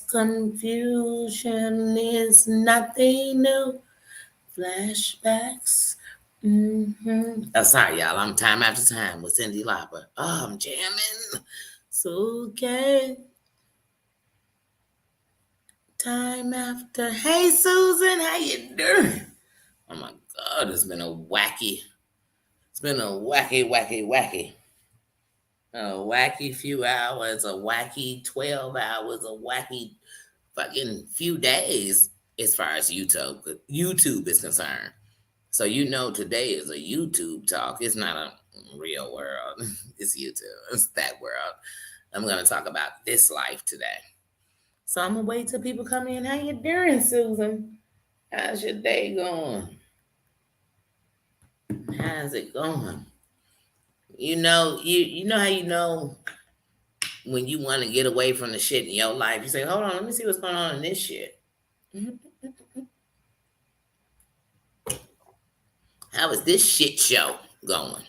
Confusion is nothing new. Flashbacks. Oh, sorry, y'all. I'm time after time with Cyndi Lauper. Oh, I'm jamming. So okay. Time after. Hey, Susan, how you doing? Oh my God, it's been a wacky. It's been a wacky. A wacky few hours, a wacky 12 hours, a wacky fucking few days as far as YouTube is concerned. So today is a YouTube talk. It's not a real world. It's YouTube. It's that world. I'm gonna talk about this life today. So I'm gonna wait till people come in. How you doing, Susan? How's your day going? How's it going? You know how when you want to get away from the shit in your life. You say, "Hold on, let me see what's going on in this shit." How is this shit show going?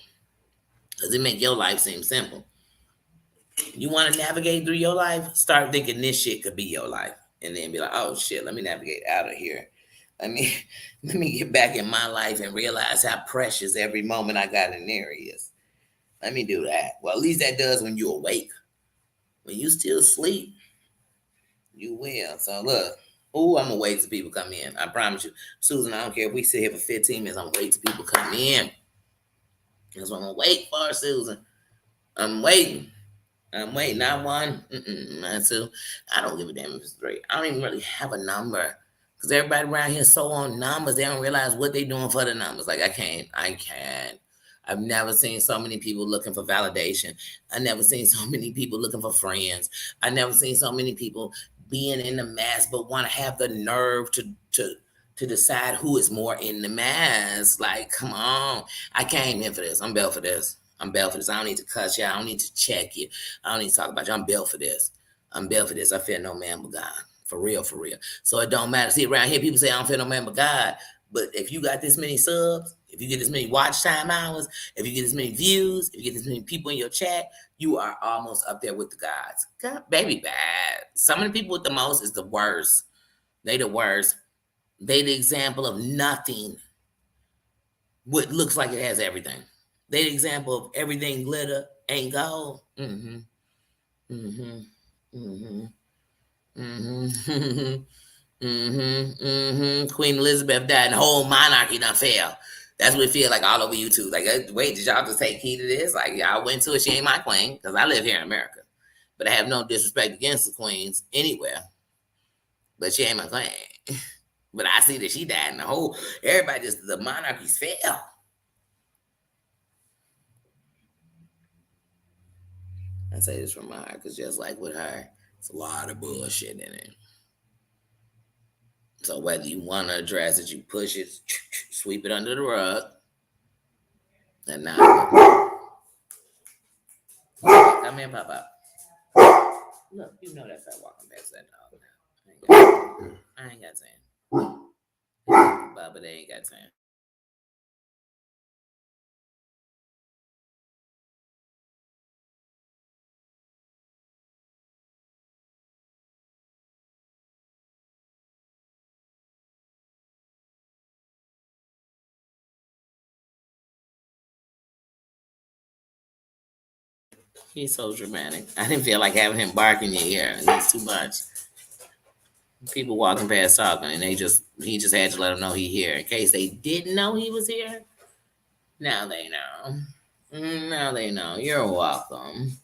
Does it make your life seem simple? You want to navigate through your life? Start thinking this shit could be your life, and then be like, "Oh shit, let me navigate out of here. Let me let me get back in my life and realize how precious every moment I got in there is. Let me do that." Well, at least that does when you awake. When you still sleep, you will. So look, I'm gonna wait till people come in. I promise you, Susan. I don't care if we sit here for 15 minutes. I'm gonna wait till people come in. That's what I'm gonna wait for, Susan. I'm waiting. Not one, not two. I don't give a damn if it's three. I don't even really have a number because everybody around here is so on numbers. They don't realize what they're doing for the numbers. Like I can't. I've never seen so many people looking for validation. I never seen so many people looking for friends. I never seen so many people being in the mass, but want to have the nerve to decide who is more in the mass. Like, come on. I came here for this. I'm built for this. I'm built for this. I don't need to cuss you. I don't need to check you. I don't need to talk about you. I'm built for this. I'm built for this. I fear no man but God. For real, for real. So it don't matter. See, around here, people say, I don't fear no man but God. But if you got this many subs, if you get this many watch time hours, if you get this many views, if you get this many people in your chat, you are almost up there with the gods. God, baby, bad. Some of the people with the most is the worst. They the worst. They the example of nothing. What looks like it has everything. They the example of everything glitter ain't gold. Mm-hmm. Mm-hmm. Mm-hmm. Mm-hmm. Mm-hmm. Mm-hmm. Queen Elizabeth died and the whole monarchy done fell. That's what it feel like all over YouTube. Like, wait, did y'all just take heed to this? Like, y'all went to it. She ain't my queen because I live here in America. But I have no disrespect against the queens anywhere. But she ain't my queen. But I see that she died and the monarchies fell. I say this from my heart because just like with her, it's a lot of bullshit in it. So whether you want to address it, you push it, sweep it under the rug, and now come in, pop up. Look, you know that's her walking past that dog. I ain't got time. Bubba, they ain't got time. He's so dramatic. I didn't feel like having him bark in your ear. It's too much. People walking past talking, and he just had to let them know he here in case they didn't know he was here. Now they know. Now they know. You're welcome.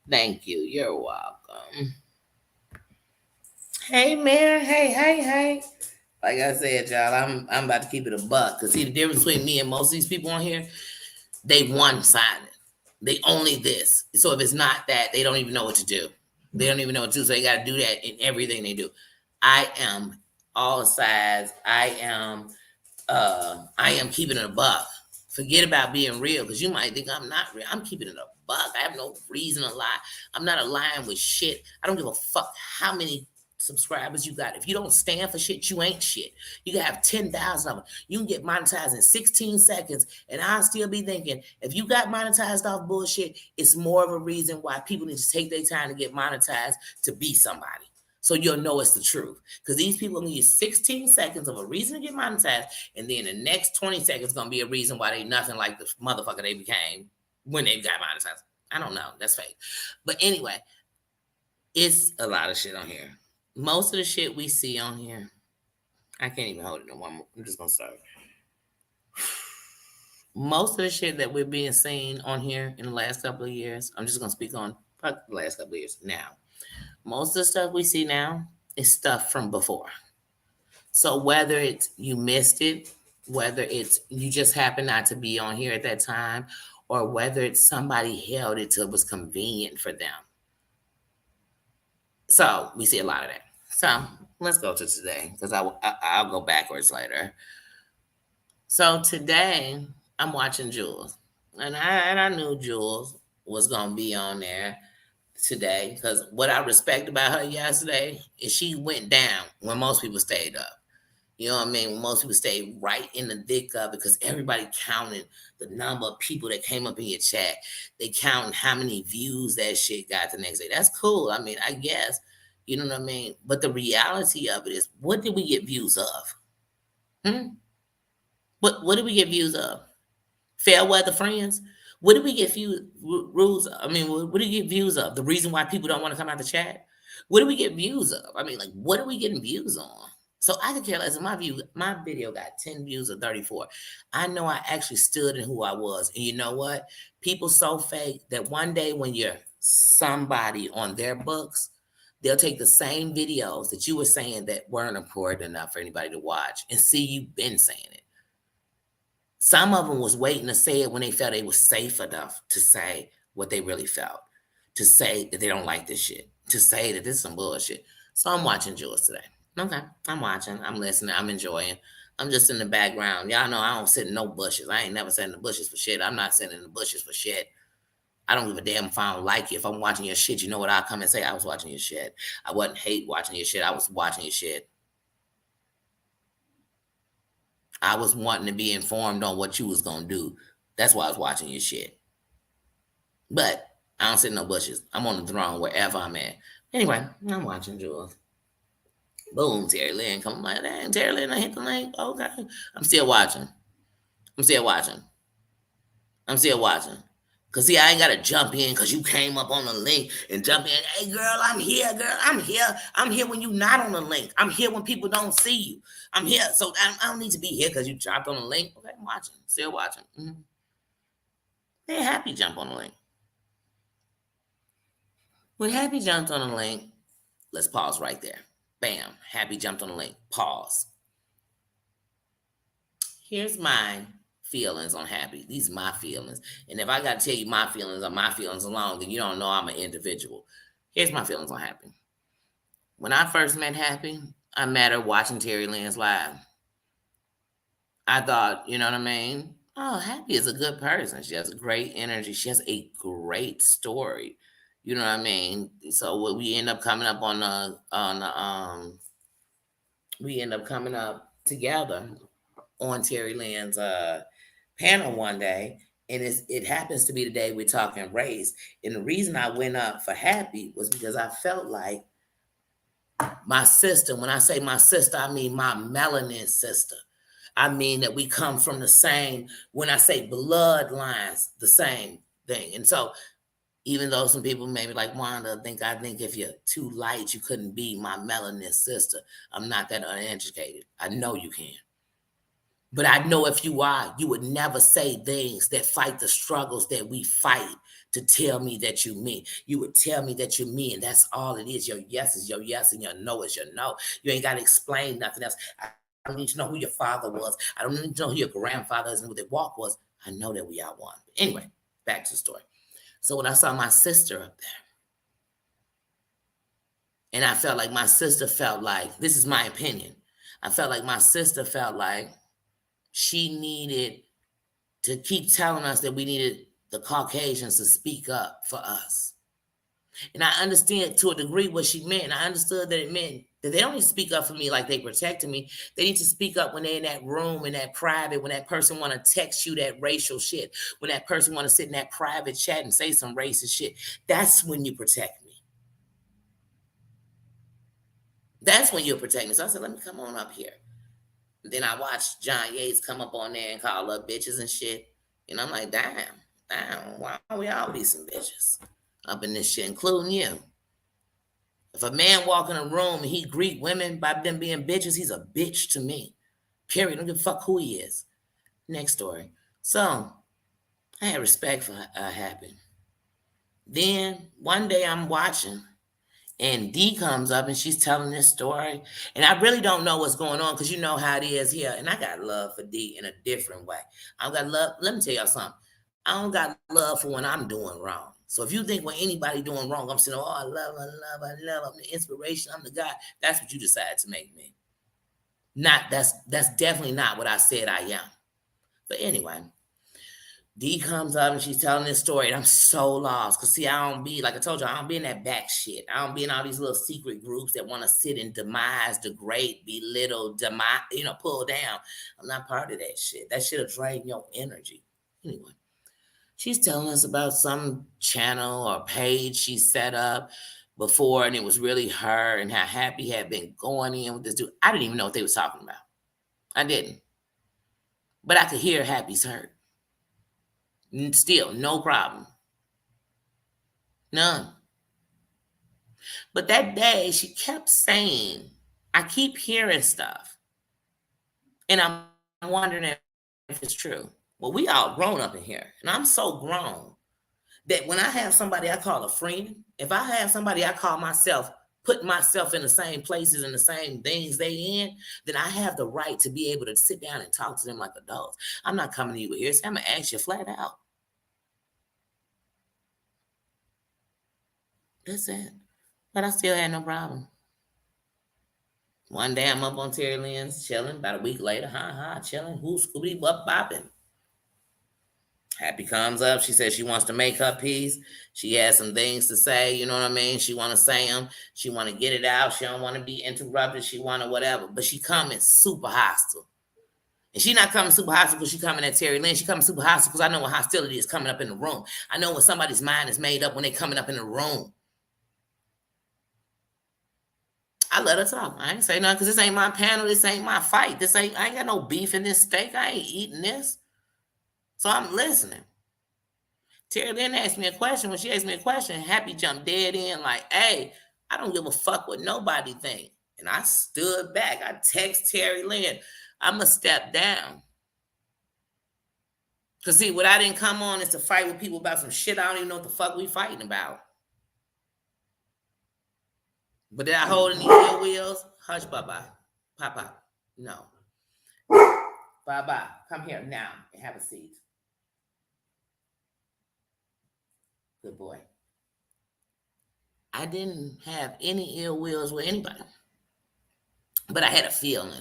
Thank you. You're welcome. Hey, man. Hey. Like I said, y'all, I'm about to keep it a buck. Because see, the difference between me and most of these people on here, they one-sided. They only this. So if it's not that, they don't even know what to do. They don't even know what to do. So they got to do that in everything they do. I am all sides. I am keeping it a buck. Forget about being real because you might think I'm not real. I'm keeping it a buck. I have no reason to lie. I'm not lying with shit. I don't give a fuck how many subscribers you got. If you don't stand for shit, you ain't shit. You can have 10,000 of them. You can get monetized in 16 seconds, and I'll still be thinking if you got monetized off bullshit, it's more of a reason why people need to take their time to get monetized to be somebody. So you'll know it's the truth. Because these people give you 16 seconds of a reason to get monetized, and then the next 20 seconds gonna be a reason why they nothing like the motherfucker they became when they got monetized. I don't know. That's fake. But anyway, it's a lot of shit on here. Most of the shit we see on here, I can't even hold it no more. I'm just gonna start. Most of the shit that we're being seen on here in the last couple of years, I'm just gonna speak on the last couple of years now. Most of the stuff we see now is stuff from before. So whether it's you missed it, whether it's you just happened not to be on here at that time, or whether it's somebody held it till it was convenient for them. So we see a lot of that. So let's go to today because I'll go backwards later. So today I'm watching Jules, and I knew Jules was gonna be on there today because what I respect about her yesterday is she went down when most people stayed up. You know what I mean? When most people stayed right in the thick of it because everybody counted the number of people that came up in your chat. They counted how many views that shit got the next day. That's cool. I mean, I guess, you know what I mean? But the reality of it is, what did we get views of? What did we get views of? Fair weather friends? What did we get rules? I mean, what do you get views of? The reason why people don't want to come out the chat? What do we get views of? I mean, like, what are we getting views on? So I could care less. My video got 10 views or 34. I know I actually stood in who I was. And you know what? People so fake that one day when you're somebody on their books, they'll take the same videos that you were saying that weren't important enough for anybody to watch and see you've been saying it. Some of them was waiting to say it when they felt they was safe enough to say what they really felt, to say that they don't like this shit, to say that this is some bullshit. So I'm watching Jules today. Okay, I'm watching, I'm listening, I'm enjoying. I'm just in the background. Y'all know I don't sit in no bushes. I ain't never sat in the bushes for shit. I'm not sitting in the bushes for shit. I don't give a damn if I don't like you. If I'm watching your shit, you know what? I'll come and say I was watching your shit. I wasn't hate watching your shit. I was watching your shit. I was wanting to be informed on what you was gonna do. That's why I was watching your shit. But I don't sit in no bushes. I'm on the throne wherever I'm at. Anyway, I'm watching Jules. Boom, Terry Lynn coming like, dang, Terry Lynn, I hit the link. Okay. I'm still watching. I'm still watching. I'm still watching. Cause see, I ain't gotta jump in because you came up on the link and jump in. Hey girl, I'm here, girl. I'm here. I'm here when you not on the link. I'm here when people don't see you. I'm here. So I don't need to be here because you dropped on the link. Okay, I'm watching. Still watching. Mm-hmm. Hey, Happy jump on the link. When Happy jumped on the link, let's pause right there. Bam. Happy jumped on the link. Pause. Here's my feelings on Happy. These are my feelings. And if I got to tell you my feelings alone, then you don't know I'm an individual. Here's my feelings on Happy. When I first met Happy, I met her watching Terry Lynn's live. I thought, you know what I mean? Oh, Happy is a good person. She has a great energy. She has a great story. You know what I mean? So we end up coming up we end up coming up together on Terry Lynn's panel one day, and it happens to be the day we're talking race. And the reason I went up for Happy was because I felt like my sister. When I say my sister, I mean my melanin sister. I mean that we come from the same. When I say bloodlines, the same thing. And so, even though some people maybe like Wanda I think if you're too light, you couldn't be my melanin sister. I'm not that uneducated. I know you can. But I know if you are, you would never say things that fight the struggles that we fight to tell me that you me. You would tell me that you're me, and that's all it is. Your yes is your yes, and your no is your no. You ain't got to explain nothing else. I don't need to know who your father was. I don't need to know who your grandfather is and what their walk was. I know that we are one. Anyway, back to the story. So when I saw my sister up there, and I felt like my sister felt like, this is my opinion, I felt like my sister felt like she needed to keep telling us that we needed the Caucasians to speak up for us. And I understand to a degree what she meant. I understood that it meant that they don't need to speak up for me like they protected me. They need to speak up when they're in that room, in that private, when that person want to text you that racial shit, when that person want to sit in that private chat and say some racist shit. That's when you protect me. That's when you'll protect me. So I said, let me come on up here. Then I watched John Yates come up on there and call up bitches and shit. And I'm like, damn, why we all be some bitches up in this shit, including you? If a man walk in a room and he greet women by them being bitches, he's a bitch to me. Period. Don't give a fuck who he is. Next story. So I had respect for Happy. Then one day I'm watching, and D comes up and she's telling this story. And I really don't know what's going on because you know how it is here. And I got love for D in a different way. I got love. Let me tell y'all something. I don't got love for when I'm doing wrong. So if you think when anybody doing wrong, I'm saying, oh, I love, I'm the inspiration, I'm the guy. That's what you decide to make me. That's definitely not what I said I am. But anyway, D comes up and she's telling this story, and I'm so lost. Because, see, I don't be, like I told you, I don't be in that back shit. I don't be in all these little secret groups that want to sit and demise, degrade, belittle, pull down. I'm not part of that shit. That shit'll drain your energy. Anyway, she's telling us about some channel or page she set up before, and it was really her and how Happy had been going in with this dude. I didn't even know what they was talking about. I didn't. But I could hear Happy's hurt. Still, no problem. None. But that day, she kept saying, I keep hearing stuff. And I'm wondering if it's true. Well, we all grown up in here. And I'm so grown that when I have somebody I call a friend, if I have somebody I call myself, put myself in the same places and the same things they in, then I have the right to be able to sit down and talk to them like adults. I'm not coming to you with ears. I'm going to ask you flat out. That's it. But I still had no problem. One day I'm up on Terry Lynn's chilling. About a week later, chilling. Who's Scooby What bopping? Happy comes up. She says she wants to make her piece. She has some things to say. You know what I mean? She want to say them. She want to get it out. She don't want to be interrupted. She want to whatever. But she coming super hostile. And she not coming super hostile because she coming at Terry Lynn. She coming super hostile because I know when hostility is coming up in the room. I know when somebody's mind is made up when they coming up in the room. I let her talk. I ain't say nothing because this ain't my panel. This ain't my fight. I ain't got no beef in this steak. I ain't eating this. So I'm listening. Terry Lynn asked me a question. When she asked me a question, Happy jumped dead in like, hey, I don't give a fuck what nobody think. And I stood back. I text Terry Lynn, I'm going to step down. Because, see, what I didn't come on is to fight with people about some shit I don't even know what the fuck we fighting about. But did I hold any ill wheels? Hush, bye-bye. Papa. No. Bye-bye. Come here now and have a seat. Good boy. I didn't have any ill wills with anybody. But I had a feeling.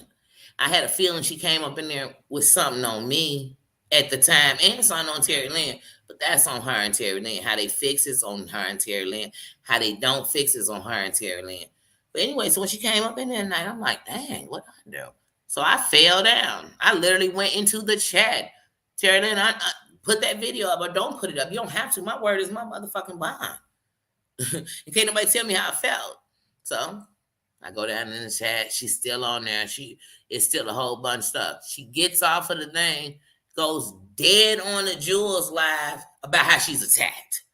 She came up in there with something on me at the time and something on Terry Lynn. But that's on her and Terry Lynn. How they fix it's on her and Terry Lynn. How they don't fix it's on her and Terry Lynn. But anyway, so when she came up in there tonight, I'm like, dang, what do I do? So I fell down. I literally went into the chat. Terry Lynn, I put that video up, or don't put it up. You don't have to. My word is my motherfucking bond. You can't nobody tell me how I felt. So I go down in the chat. She's still on there. It's still a whole bunch of stuff. She gets off of the thing, goes dead on the Jules live about how she's attacked.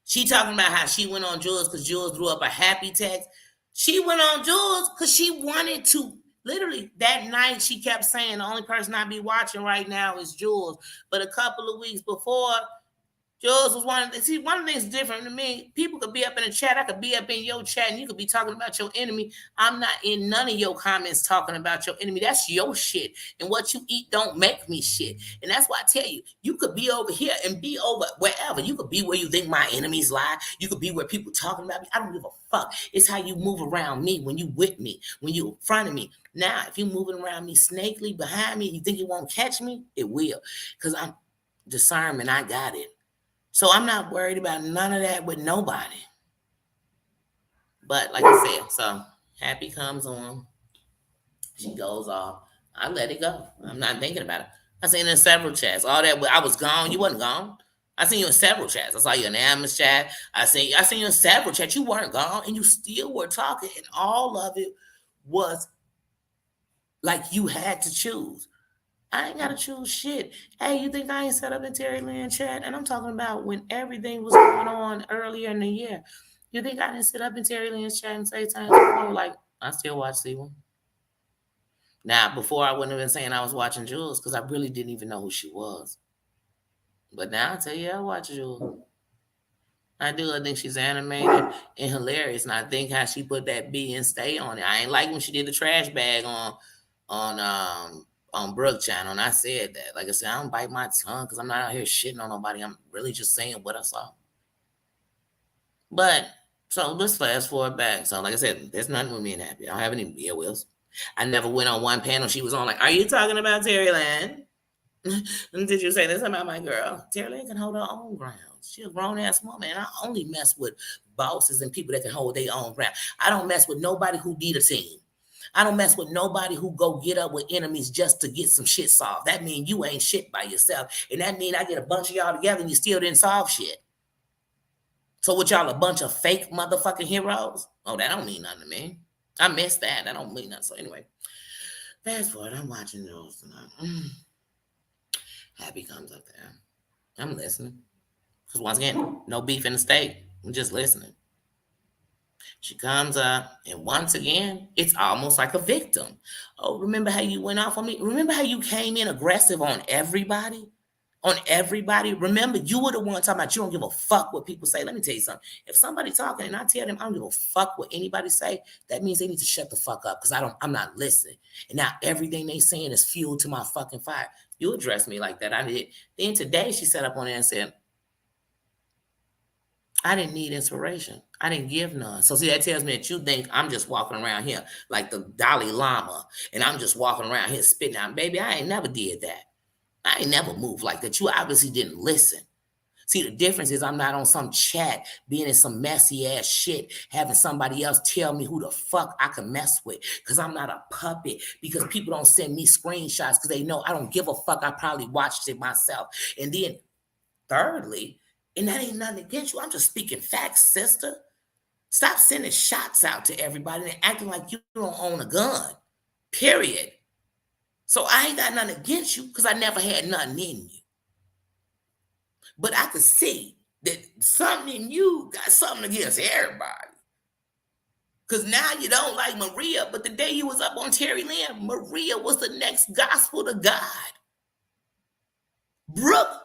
She talking about how she went on Jules because Jules threw up a happy text. She went on Jules because she wanted to. Literally, that night, she kept saying, the only person I be watching right now is Jules. But a couple of weeks before, Jules was one of the things different to me. People could be up in the chat. I could be up in your chat, and you could be talking about your enemy. I'm not in none of your comments talking about your enemy. That's your shit. And what you eat don't make me shit. And that's why I tell you, you could be over here and be over wherever. You could be where you think my enemies lie. You could be where people talking about me. I don't give a fuck. It's how you move around me when you with me, when you in front of me. Now, if you moving around me snakely behind me, you think you won't catch me? It will. Because I'm discernment. I got it. So I'm not worried about none of that with nobody. But like I said, so Happy comes on. She goes off. I let it go. I'm not thinking about it. I seen her in several chats. All that, I was gone. You wasn't gone. I seen you in several chats. I saw you in Ammon's chat. I seen you in several chats. You weren't gone, and you still were talking, and all of it was like you had to choose. I ain't gotta choose shit. Hey, you think I ain't set up in Terry Lynn chat? And I'm talking about when everything was going on earlier in the year. You think I didn't sit up in Terry Lynn's chat and say times before? Like, I still watch C1. Now, before I wouldn't have been saying I was watching Jules because I really didn't even know who she was. But now I tell you, I watch Jules. I do. I think she's animated and hilarious, and I think how she put that B and stay on it. I ain't like when she did the trash bag on Brooke channel, and I said that. Like I said, I don't bite my tongue because I'm not out here shitting on nobody. I'm really just saying what I saw. But so let's fast forward back. So like I said, there's nothing with me and Happy. I don't have any ill wills. I never went on one panel. She was on like, "Are you talking about Terry Lynn? Did you say this about my girl? Terry Lynn can hold her own ground. She's a grown ass woman, and I only mess with bosses and people that can hold their own ground. I don't mess with nobody who need a team. I don't mess with nobody who go get up with enemies just to get some shit solved. That means you ain't shit by yourself, and that means I get a bunch of y'all together and you still didn't solve shit. So what y'all a bunch of fake motherfucking heroes? Oh, that don't mean nothing to me. I missed that. That don't mean nothing. So anyway, fast forward. I'm watching those tonight. Happy comes up there. I'm listening. Because once again, no beef in the state. I'm just listening. She comes up, and once again, it's almost like a victim. Oh, remember how you went off on me? Remember how you came in aggressive on everybody? On everybody? Remember, you were the one talking about you don't give a fuck what people say. Let me tell you something. If somebody talking and I tell them I don't give a fuck what anybody say, that means they need to shut the fuck up because I'm not listening. And now everything they saying is fuel to my fucking fire. You address me like that. I did. Then today she sat up on there and said, I didn't need inspiration. I didn't give none. So see, that tells me that you think I'm just walking around here like the Dalai Lama, and I'm just walking around here spitting out. Baby, I ain't never did that. I ain't never moved like that. You obviously didn't listen. See, the difference is I'm not on some chat being in some messy ass shit, having somebody else tell me who the fuck I can mess with. Because I'm not a puppet. Because people don't send me screenshots because they know I don't give a fuck. I probably watched it myself. And then, thirdly, and that ain't nothing against you. I'm just speaking facts, sister. Stop sending shots out to everybody and acting like you don't own a gun. Period. So I ain't got nothing against you because I never had nothing in you. But I could see that something in you got something against everybody. Because now you don't like Maria, but the day you was up on Terry Lynn, Maria was the next gospel to God. Brooke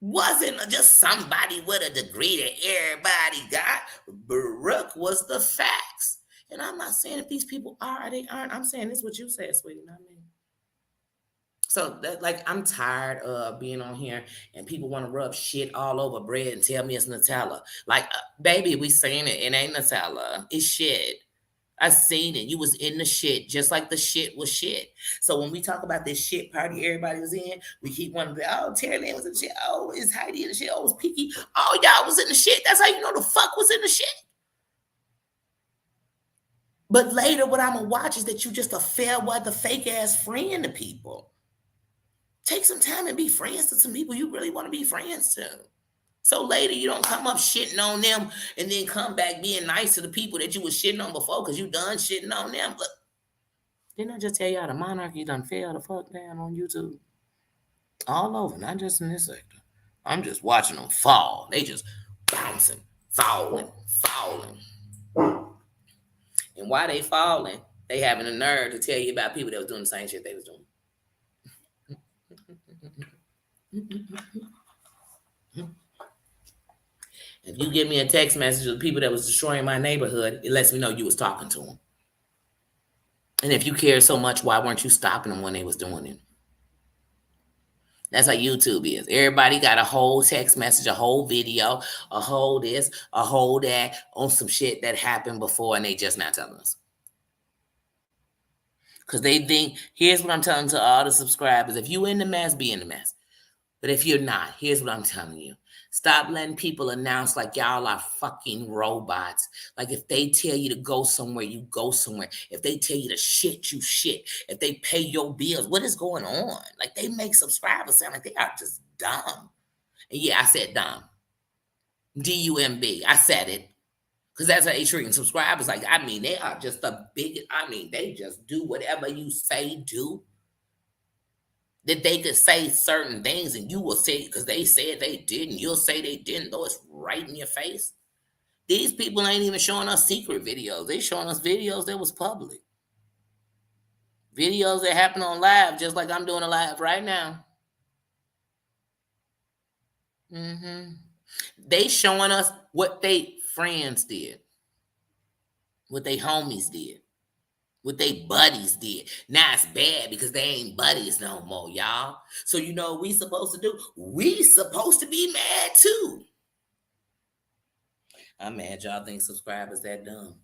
wasn't just somebody with a degree that everybody got. Brooke was the facts. And I'm not saying if these people are or they aren't. I'm saying this is what you said, sweetie, not me. So that, like, I'm tired of being on here and people want to rub shit all over bread and tell me it's Nutella. Like, baby, we seen it. It ain't Nutella. It's shit. I seen it. You was in the shit, just like the shit was shit. So when we talk about this shit party everybody was in, we keep wanting to be, oh, Terry Lynn was in the shit. Oh, it's Heidi in the shit. Oh, it's Peaky. Oh, y'all was in the shit. That's how you know the fuck was in the shit. But later, what I'm going to watch is that you just a fair weather, fake ass friend to people. Take some time and be friends to some people you really want to be friends to. So later you don't come up shitting on them and then come back being nice to the people that you was shitting on before because you done shitting on them. But didn't I just tell y'all the monarchy done fell the fuck down on YouTube? All over, not just in this sector. I'm just watching them fall. They just bouncing, falling. And while they falling, they having a nerve to tell you about people that was doing the same shit they was doing. If you give me a text message of the people that was destroying my neighborhood, it lets me know you was talking to them. And if you care so much, why weren't you stopping them when they was doing it? That's how YouTube is. Everybody got a whole text message, a whole video, a whole this, a whole that on some shit that happened before, and they just not telling us. Because they think, here's what I'm telling to all the subscribers. If you in the mess, be in the mess. But if you're not, here's what I'm telling you. Stop letting people announce like y'all are fucking robots. Like if they tell you to go somewhere, you go somewhere. If they tell you to shit, you shit. If they pay your bills, what is going on? Like they make subscribers sound like they are just dumb. And yeah, I said dumb. D-U-M-B. I said it. Because that's how they treating subscribers. Like, I mean, they are just the biggest. I mean, they just do whatever you say do. That they could say certain things and you will say, because they said they didn't, you'll say they didn't, though it's right in your face. These people ain't even showing us secret videos. They showing us videos that was public. Videos that happen on live, just like I'm doing a live right now. They showing us what they friends did, what they homies did, what they buddies did. Now it's bad because they ain't buddies no more, y'all. So you know what we supposed to do? We supposed to be mad too. I'm mad y'all think subscribers that dumb.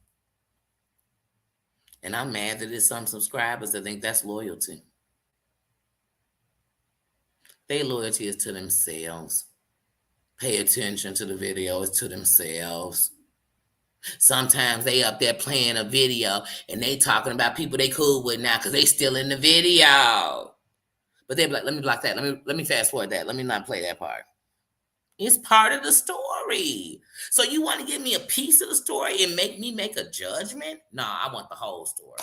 And I'm mad that there's some subscribers that think that's loyalty. Their loyalty is to themselves. Pay attention to the videos to themselves. Sometimes they up there playing a video and they talking about people they cool with now because they still in the video. But they be like, let me block that. Let me fast forward that. Let me not play that part. It's part of the story. So you want to give me a piece of the story and make me make a judgment? No, I want the whole story.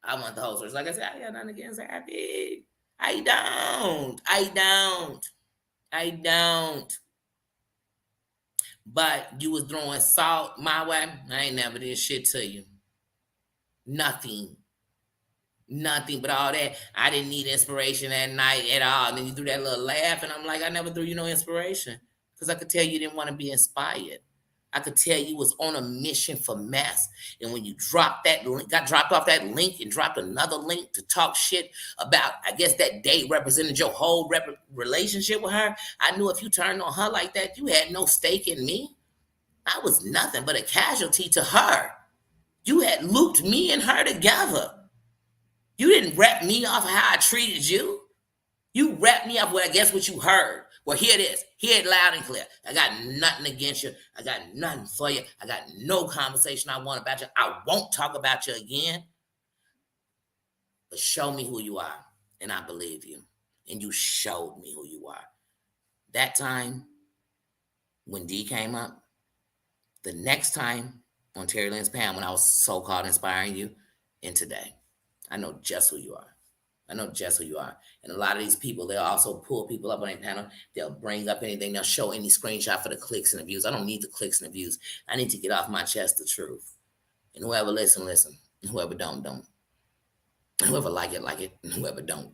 I want the whole story. Like I said, I got nothing against Happy. I don't. But you was throwing salt my way. I ain't never did shit to you. Nothing but all that. I didn't need inspiration that night at all. And then you threw that little laugh, and I'm like, I never threw you no inspiration. Because I could tell you didn't want to be inspired. I could tell you was on a mission for mess. And when you dropped that link, got dropped off that link and dropped another link to talk shit about, I guess that date represented your whole relationship with her. I knew if you turned on her like that, you had no stake in me. I was nothing but a casualty to her. You had looped me and her together. You didn't rep me off of how I treated you. You rep me off what I guess what you heard. Well, here it is. Hear it loud and clear. I got nothing against you. I got nothing for you. I got no conversation I want about you. I won't talk about you again. But show me who you are, and I believe you. And you showed me who you are. That time, when D came up, the next time on Terry Lynn's panel, when I was so-called inspiring you, and today, I know just who you are. And a lot of these people, they'll also pull people up on their panel. They'll bring up anything. They'll show any screenshot for the clicks and the views. I don't need the clicks and the views. I need to get off my chest the truth. And whoever listen. And whoever don't. And whoever like it. And whoever don't.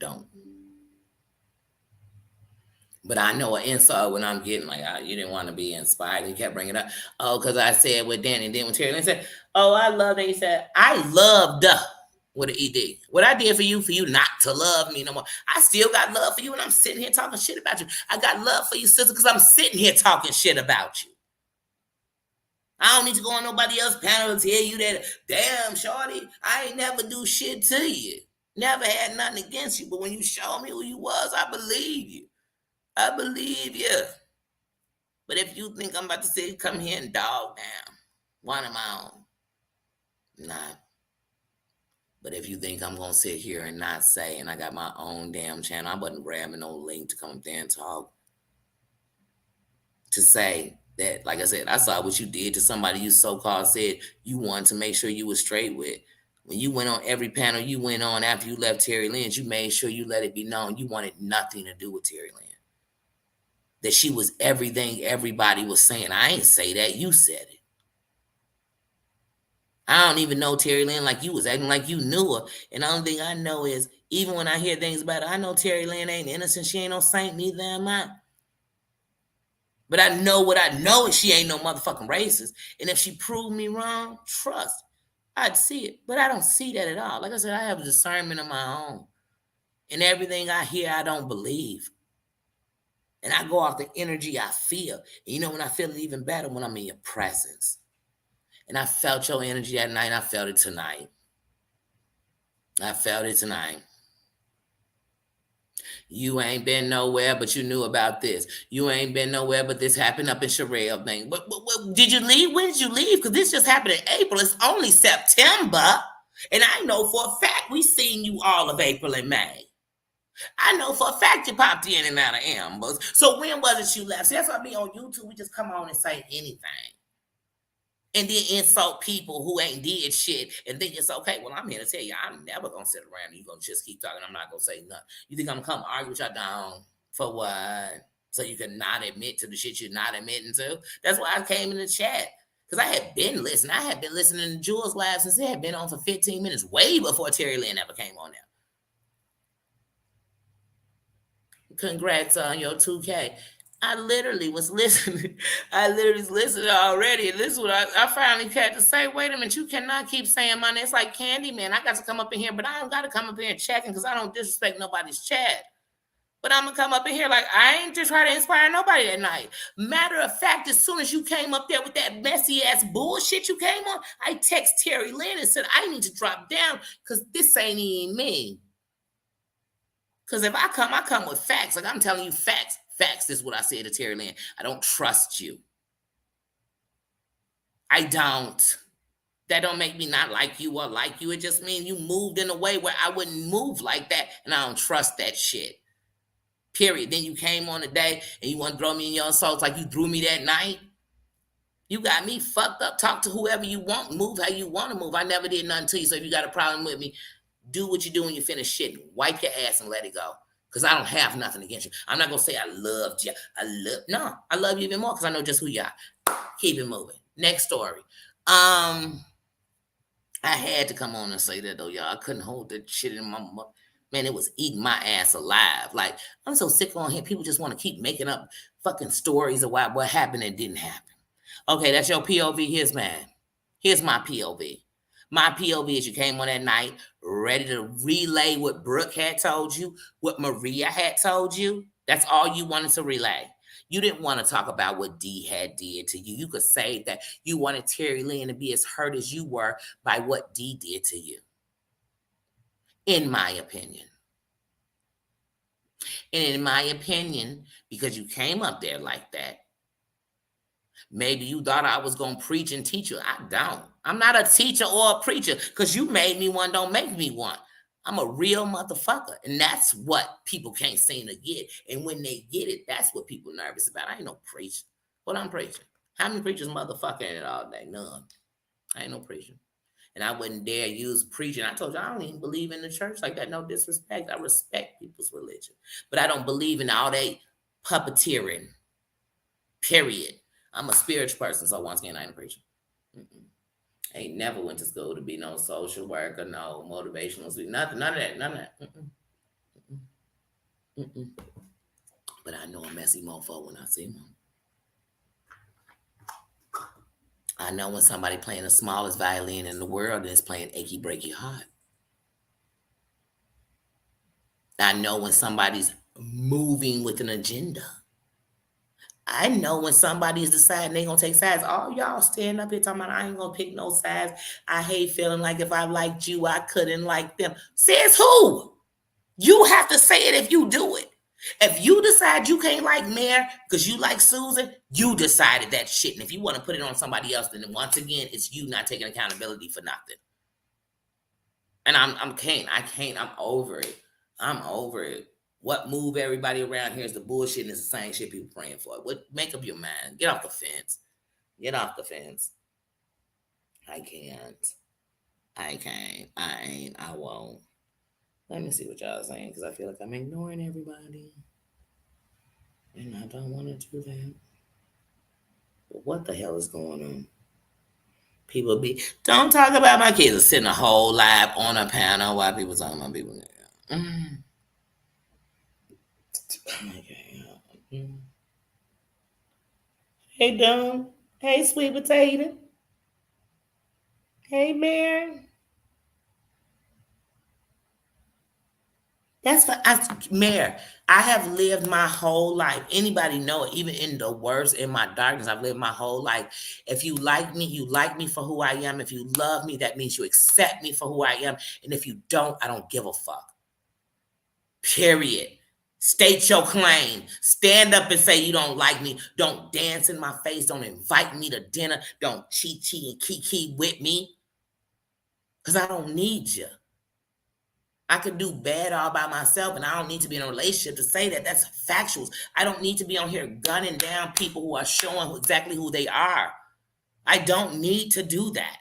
But I know an insult when I'm getting like, you didn't want to be inspired. He kept bringing it up. Oh, because I said with Danny. And then when Terry Lynn said, oh, I loved it. He said, I loved with an ED. What I did for you not to love me no more. I still got love for you, and I'm sitting here talking shit about you. I got love for you, sister, because I'm sitting here talking shit about you. I don't need to go on nobody else's panel to tell you that, damn, shorty, I ain't never do shit to you. Never had nothing against you, but when you showed me who you was, I believe you. But if you think I'm about to say, come here and dog down one of my own, nah. But if you think I'm going to sit here and not say, and I got my own damn channel, I wasn't grabbing no link to come up there and talk. To say that, like I said, I saw what you did to somebody you so-called said you wanted to make sure you was straight with. When you went on every panel you went on after you left Terry Lynn's, you made sure you let it be known you wanted nothing to do with Terry Lynn. That she was everything everybody was saying. I ain't say that. You said it. I don't even know Terry Lynn like you was acting like you knew her. And the only thing I know is, even when I hear things about her, I know Terry Lynn ain't innocent. She ain't no saint, neither am I. But I know what I know is she ain't no motherfucking racist. And if she proved me wrong, trust, I'd see it. But I don't see that at all. Like I said, I have a discernment of my own. And everything I hear, I don't believe. And I go off the energy I feel. And you know when I feel it even better? When I'm in your presence. And I felt your energy that night. I felt it tonight. You ain't been nowhere, but you knew about this. You ain't been nowhere, but this happened up in Sherelle thing. But did you leave? When did you leave? Because this just happened in April. It's only September. And I know for a fact we seen you all of April and May. I know for a fact you popped in and out of Ambers. So when was it you left? See, that's why I be on YouTube. We just come on and say anything. and then insult people who ain't did shit and think it's okay. Well, I'm here to tell you, I'm never gonna sit around and you gonna just keep talking. I'm not gonna say nothing. You think I'm gonna come argue with y'all down for what? So you can not admit to the shit you're not admitting to? That's why I came in the chat. Because I had been listening. I had been listening to Jules Live since it had been on for 15 minutes, way before Terry Lynn ever came on there. Congrats on your 2K. I literally was listening. I literally was listening already. And this is what I finally had to say. Wait a minute, you cannot keep saying my name. It's like Candyman. I got to come up in here, but I don't got to come up in here checking because I don't disrespect nobody's chat. But I'm going to come up in here like I ain't just trying to inspire nobody that night. Matter of fact, as soon as you came up there with that messy ass bullshit you came on, I text Terry Lynn and said, I need to drop down because this ain't even me. Because if I come with facts. Like I'm telling you facts. Facts is what I said to Terry Lynn. I don't trust you. I don't. That don't make me not like you or like you. It just means you moved in a way where I wouldn't move like that. And I don't trust that shit. Period. Then you came on the day and you want to throw me in your insults like you threw me that night. You got me fucked up. Talk to whoever you want. Move how you want to move. I never did nothing to you. So if you got a problem with me, do what you do when you finish shitting. Wipe your ass and let it go. Because I don't have nothing against you. I'm not going to say I loved you. No, I love you even more because I know just who you are. Keep it moving. Next story. I had to come on and say that though, y'all. I couldn't hold that shit in my mouth. Man, it was eating my ass alive. Like, I'm so sick on here. People just want to keep making up fucking stories about what happened and didn't happen. Okay, that's your POV. Here's mine. Here's my POV. My POV is you came on that night ready to relay what Brooke had told you, what Maria had told you. That's all you wanted to relay. You didn't want to talk about what D had did to you. You could say that you wanted Terry Lynn to be as hurt as you were by what D did to you. In my opinion. And in my opinion, because you came up there like that, maybe you thought I was going to preach and teach you. I don't. I'm not a teacher or a preacher because you made me one, don't make me one. I'm a real motherfucker. And that's what people can't seem to get. And when they get it, that's what people nervous about. I ain't no preacher. What I'm preaching? How many preachers motherfucking in it all day? None. I ain't no preacher. And I wouldn't dare use preaching. I told you, I don't even believe in the church like that. No disrespect. I respect people's religion. But I don't believe in all that puppeteering. Period. I'm a spiritual person, so once again, I ain't a preacher. I ain't never went to school to be no social worker, no motivational speaker, nothing, none of that, none of that. But I know a messy mofo when I see one. I know when somebody playing the smallest violin in the world and is playing Achy Breaky Heart. I know when somebody's moving with an agenda. I know when somebody is deciding they're going to take sides. All y'all stand up here talking about, I ain't going to pick no sides. I hate feeling like if I liked you, I couldn't like them. Says who? You have to say it if you do it. If you decide you can't like Mayor because you like Susan, you decided that shit. And if you want to put it on somebody else, then once again, it's you not taking accountability for nothing. And I'm over it. I'm over it. What move everybody around here is the bullshit and it's the same shit people praying for. What, make up your mind. Get off the fence. Get off the fence. I can't. I won't. Let me see what y'all are saying because I feel like I'm ignoring everybody. And I don't want to do that. But what the hell is going on? People don't talk about my kids. Sitting a whole live on a panel while people talking about people. Okay. Hey, Dawn. Hey, Sweet Potato. Hey, Bear. That's for Mayor. I have lived my whole life. Anybody know it? Even in the worst, in my darkness, I've lived my whole life. If you like me, you like me for who I am. If you love me, that means you accept me for who I am. And if you don't, I don't give a fuck. Period. State your claim. Stand up and say you don't like me. Don't dance in my face. Don't invite me to dinner. Don't cheat and kiki with me. Because I don't need you. I could do bad all by myself, and I don't need to be in a relationship to say that. That's factuals. I don't need to be on here gunning down people who are showing exactly who they are. I don't need to do that.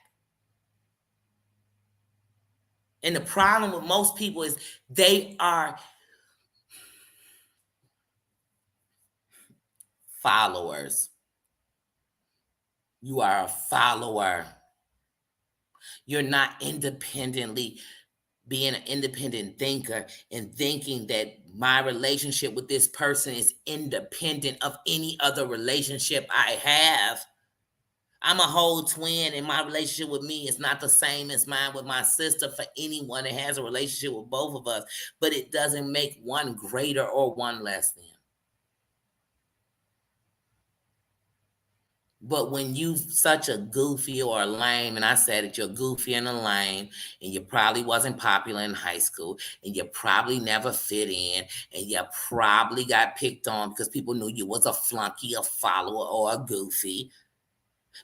And the problem with most people is they are followers. You are a follower. You're not independently being an independent thinker and thinking that my relationship with this person is independent of any other relationship I have. I'm a whole twin, and my relationship with me is not the same as mine with my sister for anyone that has a relationship with both of us, but it doesn't make one greater or one less than. But when you such a goofy or a lame, and I said that you're goofy and a lame, and you probably wasn't popular in high school, and you probably never fit in, and you probably got picked on because people knew you was a flunky, a follower, or a goofy,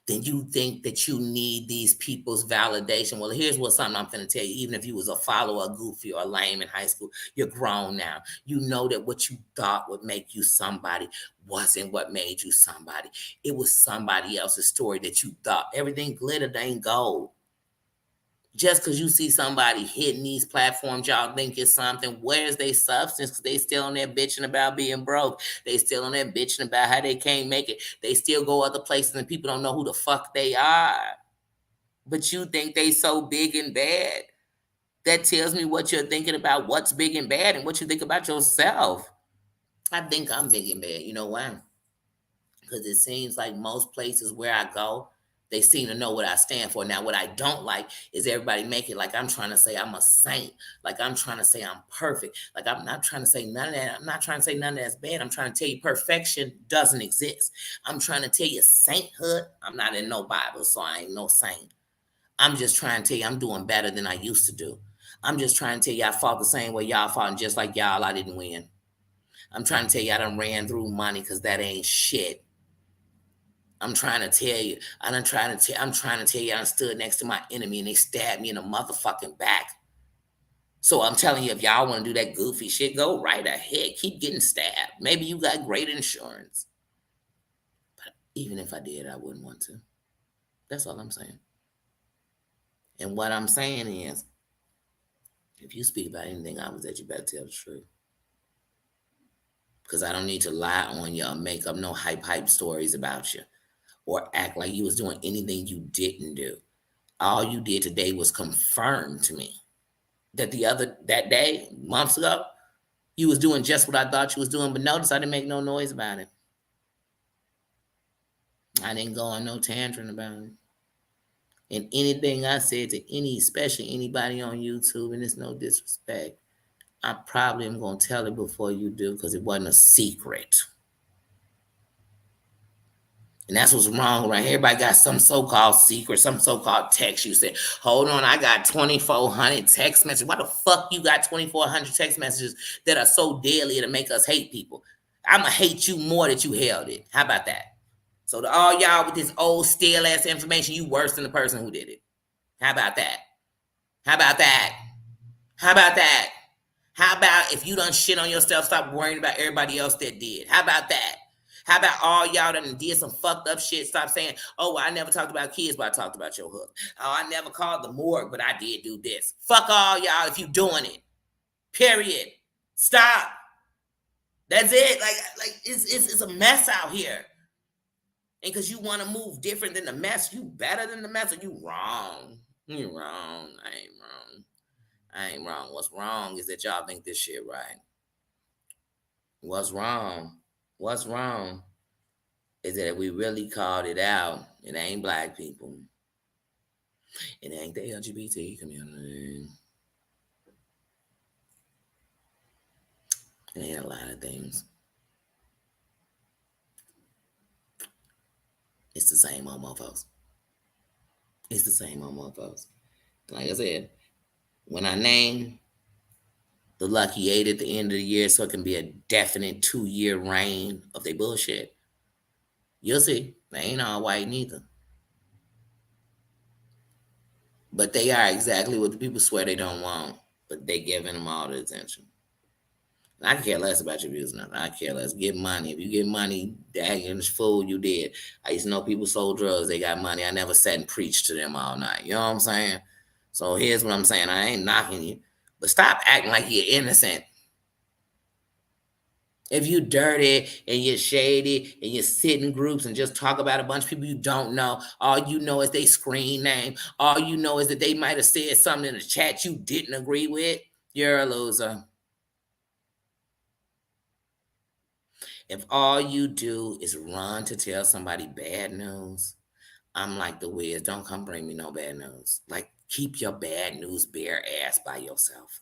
then you think that you need these people's validation. Well, here's what something I'm going to tell you. Even if you was a follower, a goofy, or lame in high school, you're grown now. You know that what you thought would make you somebody wasn't what made you somebody. It was somebody else's story that you thought. Everything glittered ain't gold. Just because you see somebody hitting these platforms, y'all think it's something. Where's their substance? Because they still on there bitching about being broke. They still on there bitching about how they can't make it. They still go other places and people don't know who the fuck they are. But you think they so big and bad. That tells me what you're thinking about what's big and bad and what you think about yourself. I think I'm big and bad. You know why? Because it seems like most places where I go, they seem to know what I stand for. Now, what I don't like is everybody make it like I'm trying to say I'm a saint, like I'm trying to say I'm perfect, like I'm not trying to say none of that. I'm not trying to say none of that's bad. I'm trying to tell you perfection doesn't exist. I'm trying to tell you sainthood. I'm not in no Bible, so I ain't no saint. I'm just trying to tell you I'm doing better than I used to do. I'm just trying to tell you I fought the same way y'all fought, and just like y'all, I didn't win. I'm trying to tell you I done ran through money because that ain't shit. I'm trying to tell you. I'm trying to tell you I stood next to my enemy and they stabbed me in the motherfucking back. So I'm telling you, if y'all want to do that goofy shit, go right ahead. Keep getting stabbed. Maybe you got great insurance. But even if I did, I wouldn't want to. That's all I'm saying. And what I'm saying is, if you speak about anything I was at, you better tell the truth. Because I don't need to lie on you or make up no hype stories about you or act like you was doing anything you didn't do. All you did today was confirm to me that that day, months ago, you was doing just what I thought you was doing, but notice I didn't make no noise about it. I didn't go on no tantrum about it. And anything I said to especially anybody on YouTube, and it's no disrespect, I probably am gonna tell it before you do because it wasn't a secret. And that's what's wrong, right? Everybody got some so-called secret, some so-called text. You said, hold on, I got 2,400 text messages. Why the fuck you got 2,400 text messages that are so deadly to make us hate people? I'ma hate you more that you held it. How about that? So to all y'all with this old stale ass information, you worse than the person who did it. How about that? How about that? How about that? How about if you done shit on yourself, stop worrying about everybody else that did? How about that? How about all y'all that did some fucked up shit? Stop saying, oh, well, I never talked about kids, but I talked about your hook. Oh, I never called the morgue, but I did do this. Fuck all y'all if you doing it. Period. Stop. That's it. Like it's a mess out here. And because you want to move different than the mess, you better than the mess, or you wrong. You wrong. I ain't wrong. I ain't wrong. What's wrong is that y'all think this shit right. What's wrong? What's wrong is that we really called it out. It ain't black people. It ain't the LGBT community. It ain't a lot of things. It's the same old motherfuckers. It's the same old motherfuckers. Like I said, when I name the lucky eight at the end of the year so it can be a definite 2-year reign of their bullshit, you'll see. They ain't all white neither. But they are exactly what the people swear they don't want. But they giving them all the attention. I care less about your views now. I care less. Get money. If you get money, dagging fool, you did. I used to know people sold drugs, they got money. I never sat and preached to them all night. You know what I'm saying? So here's what I'm saying. I ain't knocking you. But stop acting like you're innocent. If you dirty and you're shady and you sit in groups and just talk about a bunch of people you don't know, all you know is they screen name. All you know is that they might have said something in the chat you didn't agree with. You're a loser. If all you do is run to tell somebody bad news, I'm like the Wiz. Don't come bring me no bad news. Like, keep your bad news bare ass by yourself.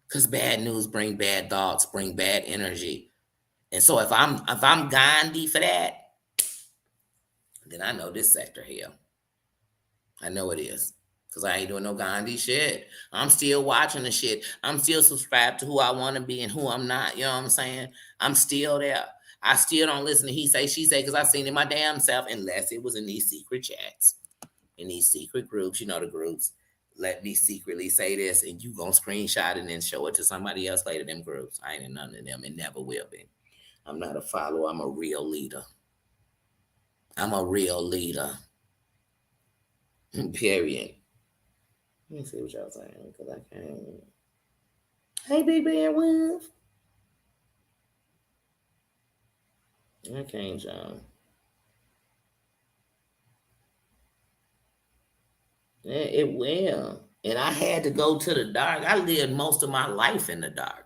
Because bad news bring bad thoughts, bring bad energy. And so if I'm Gandhi for that, then I know this sector here. I know it is. Because I ain't doing no Gandhi shit. I'm still watching the shit. I'm still subscribed to who I want to be and who I'm not. You know what I'm saying? I'm still there. I still don't listen to he say, she say, because I seen it my damn self, unless it was in these secret chats, in these secret groups, you know the groups. Let me secretly say this, and you gonna screenshot it and then show it to somebody else later, them groups. I ain't in none of them, and never will be. I'm not a follower, I'm a real leader. I'm a real leader. Period. Let me see what y'all saying, because I can't. Hey, Big Bear Wolf. I can't, y'all. Yeah, it will. And I had to go to the dark. I lived most of my life in the dark.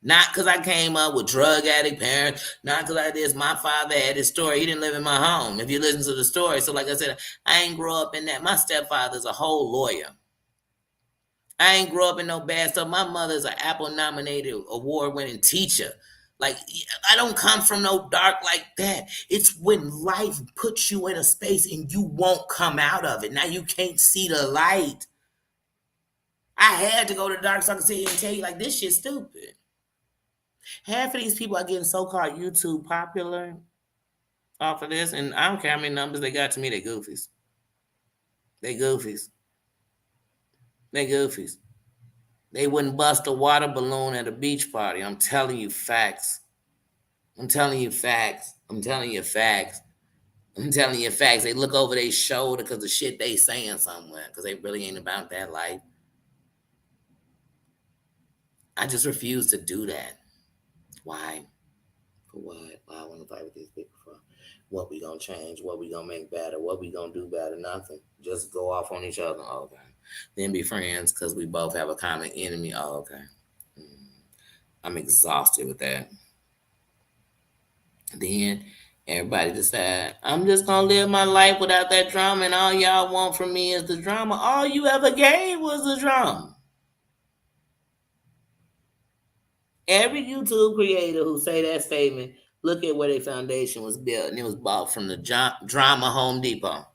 Not because I came up with drug addict parents, not because I did. My father had his story. He didn't live in my home, if you listen to the story. So, like I said, I ain't grow up in that. My stepfather's a whole lawyer. I ain't grow up in no bad stuff. My mother's an Apple nominated award winning teacher. Like, I don't come from no dark like that. It's when life puts you in a space and you won't come out of it. Now you can't see the light. I had to go to the dark so I could sit here and tell you, like, this shit's stupid. Half of these people are getting so-called YouTube popular off of this, and I don't care how many numbers they got. To me, they goofies. They goofies. They goofies. They wouldn't bust a water balloon at a beach party. I'm telling you facts. I'm telling you facts. I'm telling you facts. I'm telling you facts. They look over their shoulder because the shit they saying somewhere, because they really ain't about that life. I just refuse to do that. Why? For what? Why I want to fight with these people for? What we gonna change? What we gonna make better? What we gonna do better? Nothing. Just go off on each other. Oh, okay. Then be friends because we both have a common enemy. Oh, okay. I'm exhausted with that. Then everybody decide, I'm just gonna live my life without that drama, and all y'all want from me is the drama. All you ever gave was the drama. Every YouTube creator who say that statement, look at where their foundation was built, and it was bought from the drama Home Depot.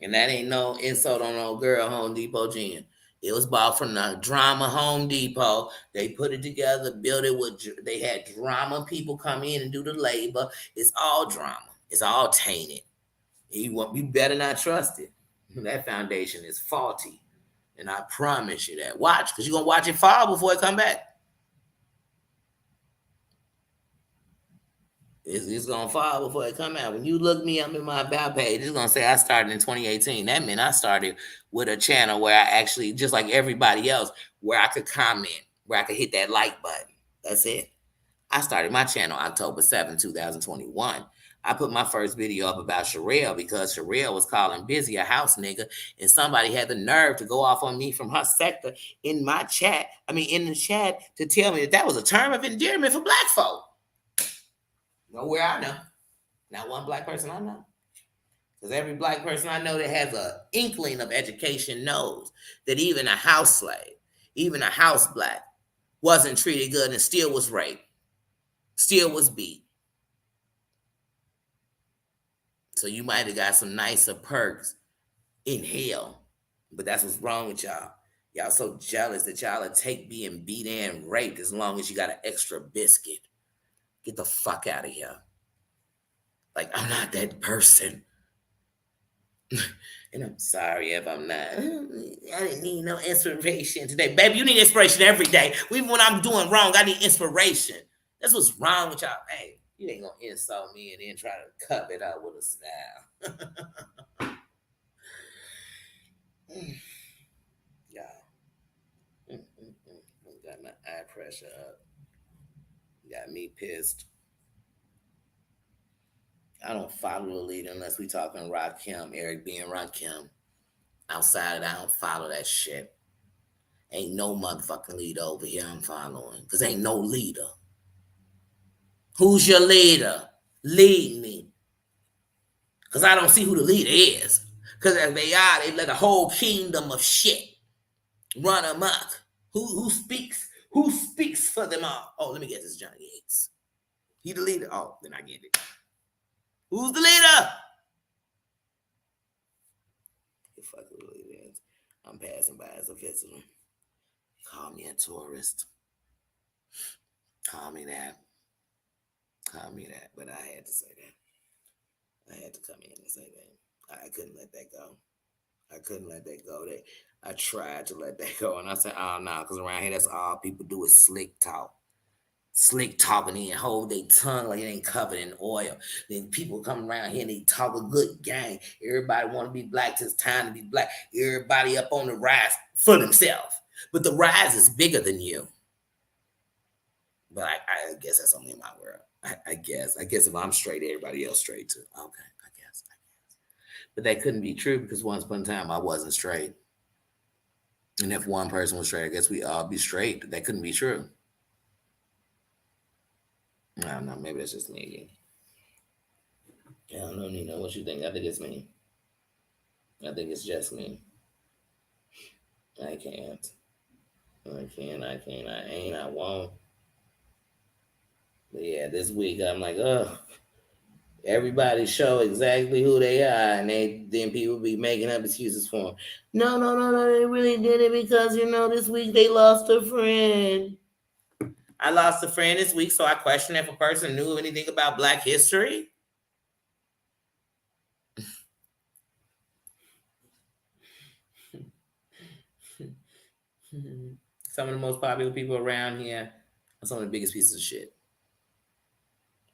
And that ain't no insult on no girl Home Depot Jen. It was bought from the drama Home Depot. They put it together, built it with, they had drama people come in and do the labor. It's all drama. It's all tainted. You better not trust it. That foundation is faulty. And I promise you that. Watch, because you're going to watch it fall before it come back. It's gonna fall before it come out. When you look me up in my about page, it's gonna say I started in 2018. That meant I started with a channel where I actually, just like everybody else, where I could comment, where I could hit that like button. That's it. I started my channel October 7, 2021. I put my first video up about Sherelle because Sherelle was calling Busy a house nigga, and somebody had the nerve to go off on me from her sector in my chat. I mean, in the chat, to tell me that that was a term of endearment for black folk. Nowhere I know. Not one black person I know. Because every black person I know that has an inkling of education knows that even a house slave, even a house black, wasn't treated good and still was raped, still was beat. So you might have got some nicer perks in hell. But that's what's wrong with y'all. Y'all so jealous that y'all will take being beat and raped as long as you got an extra biscuit. Get the fuck out of here. Like, I'm not that person. And I'm sorry if I'm not. I didn't need no inspiration today. Baby, you need inspiration every day. Even when I'm doing wrong, I need inspiration. That's what's wrong with y'all. Hey, you ain't gonna insult me and then try to cup it up with a smile. Y'all. Got my eye pressure up. Got me pissed. I don't follow the leader unless we talking Rakim, Eric B. and Rakim. Outside of that, I don't follow that shit. Ain't no motherfucking leader over here I'm following. Because ain't no leader. Who's your leader? Lead me. Because I don't see who the leader is. Because if they are, they let a whole kingdom of shit run amok. Who speaks? Who speaks for them all? Oh, let me get this Johnny Yates. He the leader? Oh, then I get it. Who's the leader? The fuck who the leader is. I'm passing by as a visitor. Call me a tourist. Call me that. Call me that. But I had to say that. I had to come in and say that. I couldn't let that go. I couldn't let that go. I tried to let that go. And I said, oh, no, because around here, that's all people do is slick talk. Slick talking and hold their tongue like it ain't covered in oil. Then people come around here and they talk a good game. Everybody want to be black till it's time to be black. Everybody up on the rise for themselves. But the rise is bigger than you. But I guess that's only in my world. I guess if I'm straight, everybody else straight too. Okay, I guess. But that couldn't be true because once upon a time I wasn't straight. And if one person was straight, I guess we all be straight. That couldn't be true. I don't know. Maybe that's just me. I don't know, Nina. What you think? I think it's me. I think it's just me. I can't. I ain't. I won't. But yeah, this week I'm like, everybody show exactly who they are, and then people be making up excuses for them. No, they really did it because this week they lost a friend. I lost a friend this week, so I question if a person knew anything about Black history. Some of the most popular people around here are some of the biggest pieces of shit.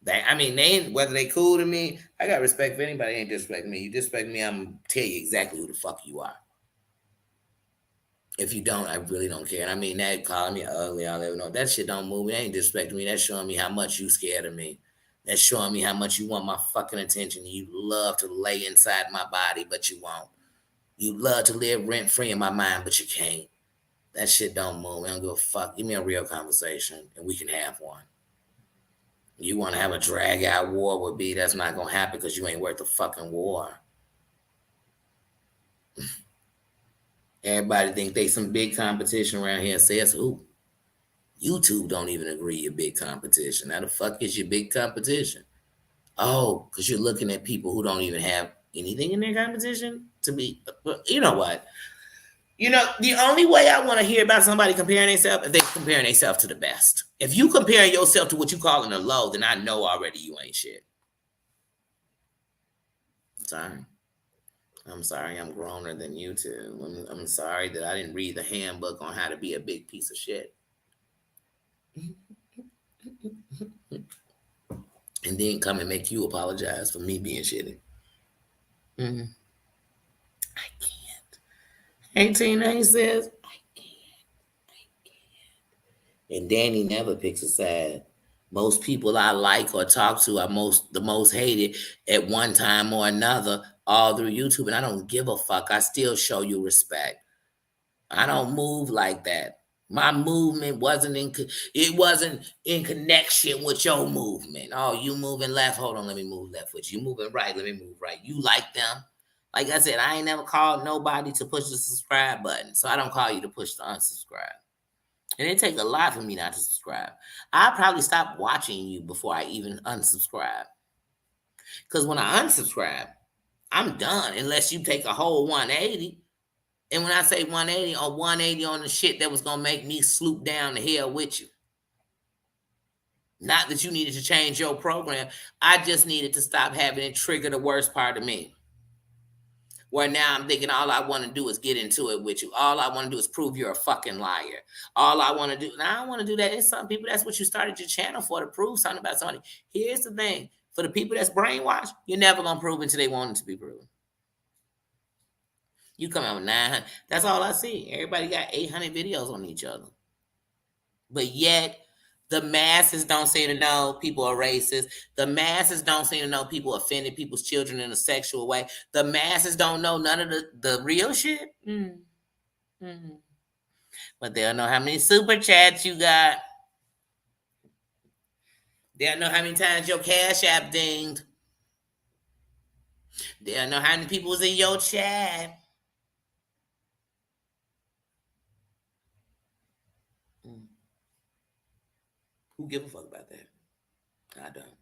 Whether they cool to me, I got respect for anybody. Ain't disrespect me. You disrespect me, I'm gonna tell you exactly who the fuck you are. If you don't, I really don't care. And I mean that calling me ugly, I'll never know. That shit don't move me. That ain't disrespecting me. That's showing me how much you scared of me. That's showing me how much you want my fucking attention. You love to lay inside my body, but you won't. You love to live rent free in my mind, but you can't. That shit don't move. I don't give a fuck. Give me a real conversation and we can have one. You want to have a drag out war with me? That's not going to happen because you ain't worth the fucking war. Everybody think they some big competition around here. Says who? YouTube don't even agree you're big competition. How the fuck is your big competition? Oh, because you're looking at people who don't even have anything in their competition to be. You know what? The only way I want to hear about somebody comparing themselves is they comparing themselves to the best. If you comparing yourself to what you calling a low, then I know already you ain't shit. I'm sorry. I'm growner than you two. I'm sorry that I didn't read the handbook on how to be a big piece of shit. And then come and make you apologize for me being shitty. Mm-hmm. I can't. 18 says, I can't. And Danny never picks a side. Most people I like or talk to are the most hated at one time or another all through YouTube. And I don't give a fuck. I still show you respect. I don't move like that. My movement wasn't in connection with your movement. Oh, you moving left? Hold on, let me move left with you. You moving right? Let me move right. You like them? Like I said, I ain't never called nobody to push the subscribe button, so I don't call you to push the unsubscribe. And it takes a lot for me not to subscribe. I'll probably stop watching you before I even unsubscribe. Because when I unsubscribe, I'm done unless you take a whole 180. And when I say 180 on the shit that was going to make me sloop down the hill with you. Not that you needed to change your program. I just needed to stop having it trigger the worst part of me. Where now I'm thinking all I want to do is get into it with you. All I want to do is prove you're a fucking liar. All I want to do, now I don't want to do that. It's some people, that's what you started your channel for, to prove something about somebody. Here's the thing. For the people that's brainwashed, you're never going to prove until they want it to be proven. You come out with 900. That's all I see. Everybody got 800 videos on each other. But yet, the masses don't seem to know people are racist. The masses don't seem to know people offended people's children in a sexual way. The masses don't know none of the real shit. Mm-hmm. But they'll know how many super chats you got. They'll know how many times your Cash App dinged. They'll know how many people was in your chat. Who give a fuck about that? I don't.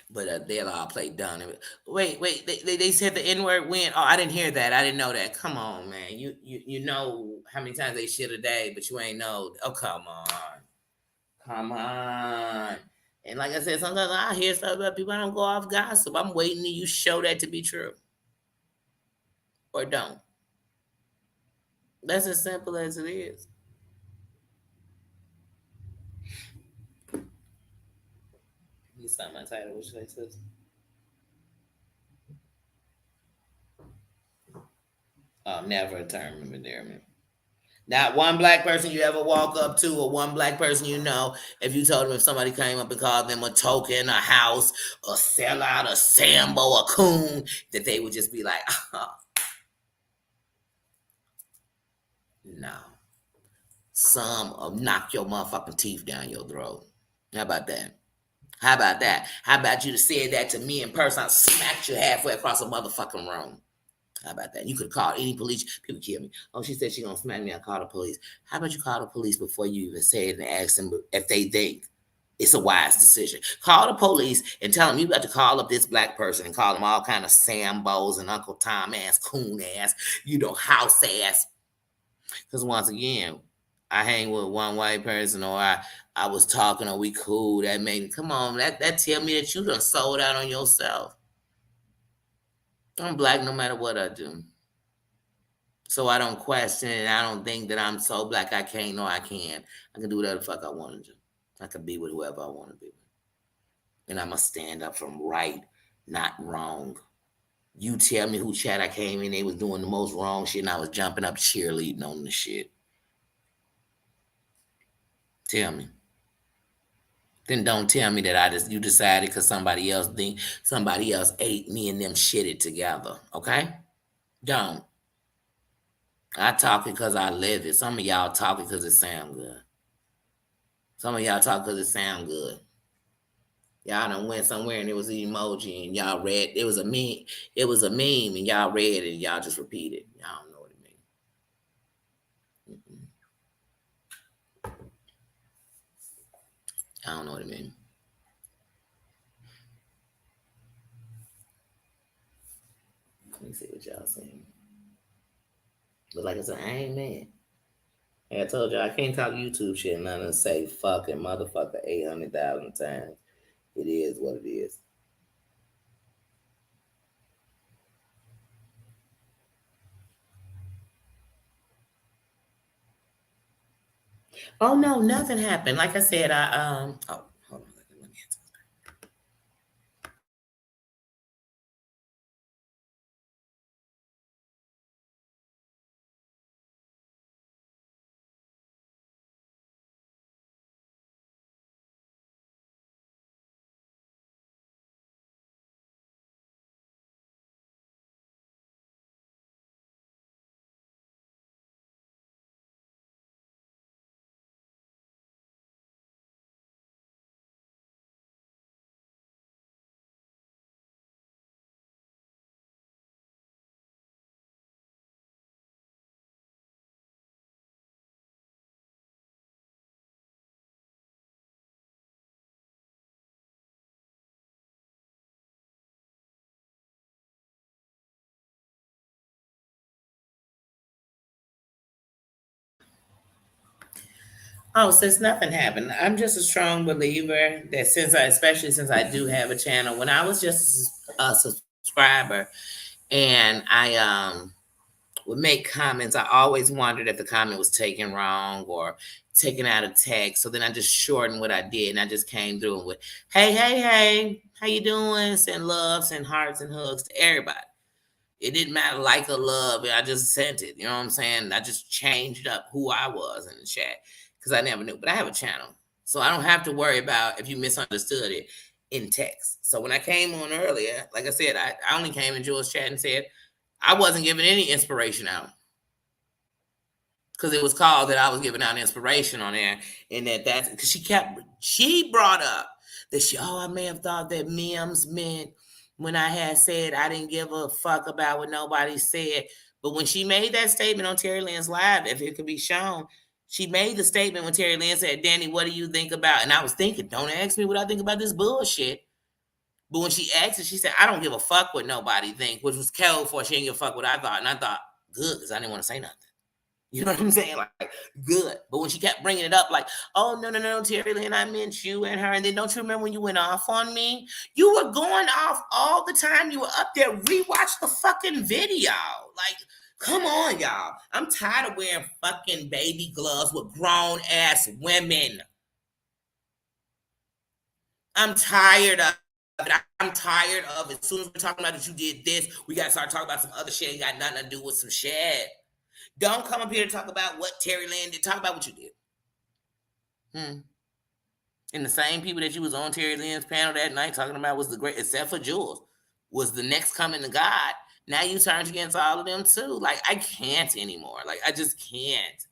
But they'll all play dumb. Wait, they said the N word when? Oh, I didn't hear that. I didn't know that. Come on, man. You know how many times they shit a day, but you ain't know. Oh, come on. Come on. And like I said, sometimes I hear stuff about people. I don't go off gossip. I'm waiting till you show that to be true. Or don't. That's as simple as it is. You saw my title. What should I say? Never a term of endearment. Not one black person you ever walk up to, or one black person you know, if you told them, if somebody came up and called them a token, a house, a sellout, a Sambo, a coon, that they would just be like, oh, no. Some will knock your motherfucking teeth down your throat. How about that? How about that? How about you to say that to me in person? I smacked you halfway across the motherfucking room. How about that? You could call any police. People kill me. Oh, she said she gonna smack me. I call the police. How about you call the police before you even say it and ask them if they think it's a wise decision? Call the police and tell them you got to call up this black person and call them all kind of Sambos and Uncle Tom ass, coon ass, house ass. Because once again, I hang with one white person, or I was talking, or we cool. That made, come on, that tell me that you done sold out on yourself. I'm black no matter what I do. So I don't question it. I don't think that I'm so black I can't. No, I can. I can do whatever the fuck I want to do. I can be with whoever I want to be with. And I'm going to stand up from right, not wrong. You tell me who chat I came in, they was doing the most wrong shit, and I was jumping up cheerleading on the shit. Tell me. Then don't tell me that you decided because somebody else ate me and them shitted together. Okay? Don't. I talk it because I live it. Some of y'all talk it because it sound good. Some of y'all talk because it sound good. Y'all done went somewhere and it was an emoji and y'all read, it was a meme. It was a meme and y'all read it and y'all just repeated. Y'all don't know what it means. I don't know what it means. Let me see what y'all saying. But like I said, I ain't mad. Like I told you, I can't talk YouTube shit and nothing say fucking motherfucker 800,000 times. It is what it is. Oh no, nothing happened. Like I said, hold on, let me answer. Oh, since nothing happened, I'm just a strong believer that especially since I do have a channel, when I was just a subscriber, and I would make comments. I always wondered if the comment was taken wrong or taken out of text. So then I just shortened what I did, and I just came through with, "Hey, hey, hey, how you doing?" Send love, send hearts and hugs to everybody. It didn't matter like or love. I just sent it. You know what I'm saying? I just changed up who I was in the chat because I never knew. But I have a channel, so I don't have to worry about if you misunderstood it in text. So when I came on earlier, like I said, I only came in Jules' chat and said I wasn't giving any inspiration out because it was called that I was giving out inspiration on there, and that's because she brought up that I may have thought that memes meant when I had said I didn't give a fuck about what nobody said. But when she made that statement on Terry Lynn's live, if it could be shown, she made the statement when Terry Lynn said, "Danny, what do you think about?" And I was thinking, don't ask me what I think about this bullshit. But when she asked it, she said, "I don't give a fuck what nobody think," which was code for she didn't give a fuck what I thought. And I thought, good, because I didn't want to say nothing. You know what I'm saying? Like, good. But when she kept bringing it up, like, "Oh, no, Terry Lynn, I meant you and her. And then don't you remember when you went off on me? You were going off all the time. You were up there. Rewatch the fucking video. Like, come on, y'all. I'm tired of wearing fucking baby gloves with grown ass women. I'm tired of it. I'm tired of it. As soon as we're talking about that you did this, we got to start talking about some other shit. Ain't got nothing to do with some shit. Don't come up here to talk about what Terry Lynn did. Talk about what you did. And the same people that you was on Terry Lynn's panel that night talking about was the great, except for Jules, was the next coming to God. Now you turned against all of them too. Like, I can't anymore. Like, I just can't.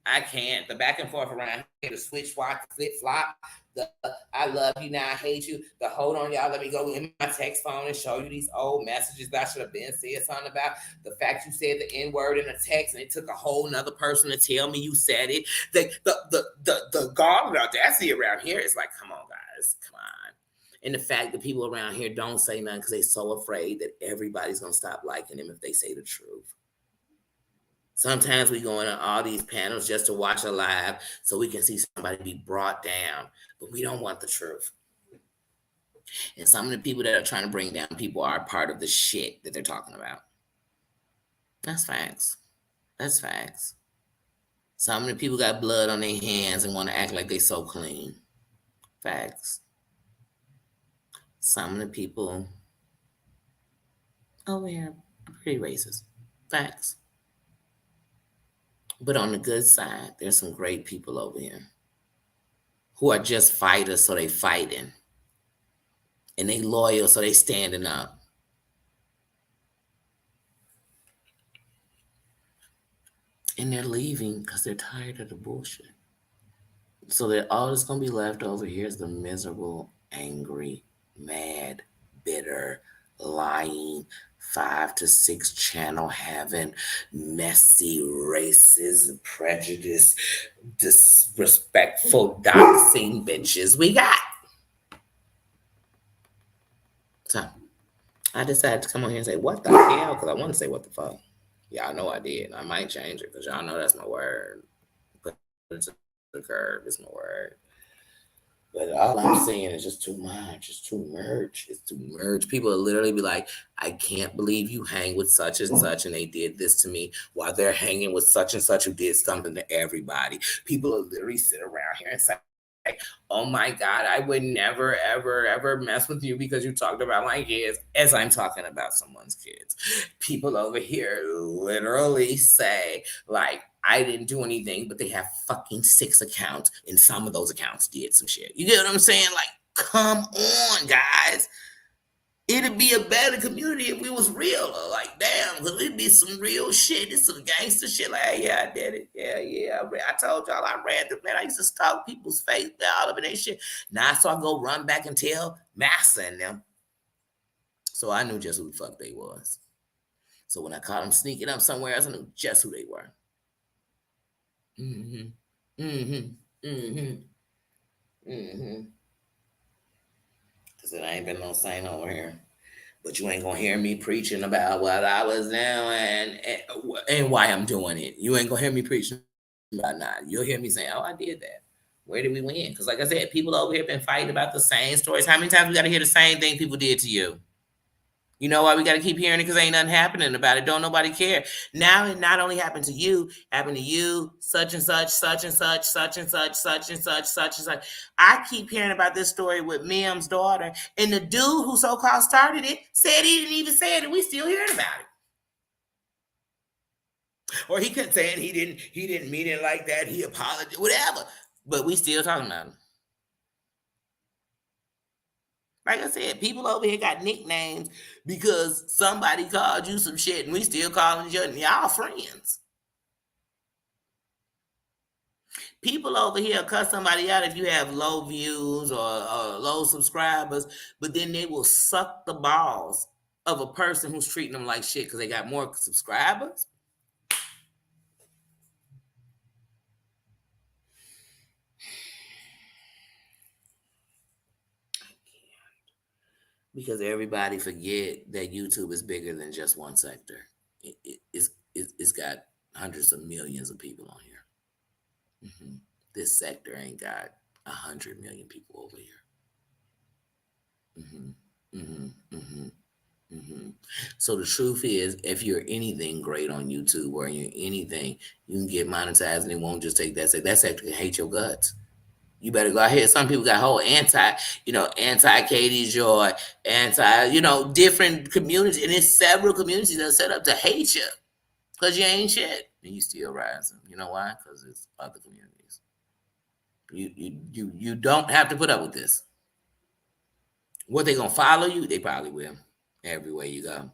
I can't. The back and forth around here, the switch swap, the flip flop, the "I love you, now I hate you," the "hold on, y'all, let me go in my text phone and show you these old messages that I should have been said something about," the fact you said the N-word in a text and it took a whole nother person to tell me you said it. The gall audacity around here is like, come on, guys, come on. And the fact that people around here don't say nothing because they're so afraid that everybody's gonna stop liking them if they say the truth. Sometimes we go into all these panels just to watch a live so we can see somebody be brought down, but we don't want the truth. And some of the people that are trying to bring down people are part of the shit that they're talking about. That's facts. That's facts. Some of the people got blood on their hands and want to act like they so clean. Facts. Some of the people over here are pretty racist. Facts. But on the good side, there's some great people over here who are just fighters, so they fighting. And they loyal, so they standing up. And they're leaving because they're tired of the bullshit. So that all that's going to be left over here is the miserable, angry, mad, bitter, lying, 5 to 6 channel having, messy, racist, prejudice, disrespectful, doxing bitches we got. So I decided to come on here and say, what the hell? Because I want to say, what the fuck? Y'all know I did. I might change it because y'all know that's my word. Put it to the curb. It's my word. But all I'm saying is just too much. It's too much. It's too much. People will literally be like, "I can't believe you hang with such and such and they did this to me," while they're hanging with such and such who did something to everybody. People will literally sit around here and say, "Oh my God, I would never, ever, ever mess with you because you talked about my kids," as I'm talking about someone's kids. People over here literally say, like, I didn't do anything, but they have fucking 6 accounts, and some of those accounts did some shit. You get what I'm saying? Like, come on, guys. It'd be a better community if we was real. Like, damn, because it'd be some real shit. It's some gangster shit. Like, "Hey, yeah, I did it. Yeah. I told y'all I ran the man. I used to stalk people's face, all of it ain't shit." Now I saw go run back and tell Massa and them. So I knew just who the fuck they was. So when I caught them sneaking up somewhere else, I knew just who they were. Because it ain't been no saint over here. But you ain't gonna hear me preaching about what I was doing and why I'm doing it. You ain't gonna hear me preaching about that. You'll hear me saying, "Oh, I did that. Where did we win?" Because like I said, people over here been fighting about the same stories. How many times we gotta hear the same thing people did to you? You know why we got to keep hearing it? Because ain't nothing happening about it. Don't nobody care. Now it not only happened to you, happened to you, such and such, such and such, such and such, such and such, such and such. I keep hearing about this story with Mim's daughter, and the dude who so-called started it said he didn't even say it, and we still hearing about it. Or he couldn't say it. He didn't mean it like that. He apologized, whatever. But we still talking about him. Like I said, people over here got nicknames because somebody called you some shit, and we still calling you, and y'all friends. People over here cuss somebody out if you have low views or low subscribers, but then they will suck the balls of a person who's treating them like shit because they got more subscribers. Because everybody forget that YouTube is bigger than just one sector. It's got hundreds of millions of people on here. This sector ain't got 100 million people over here. So the truth is, if you're anything great on YouTube or you're anything, you can get monetized, and it won't just take that sector. That sector can hate your guts. You better go ahead. Some people got whole anti Katie Joy, different communities, and there's several communities that are set up to hate you because you ain't shit, and you still rising. You know why? Because it's other communities. You don't have to put up with this. What, they gonna follow you? They probably will. Everywhere you go.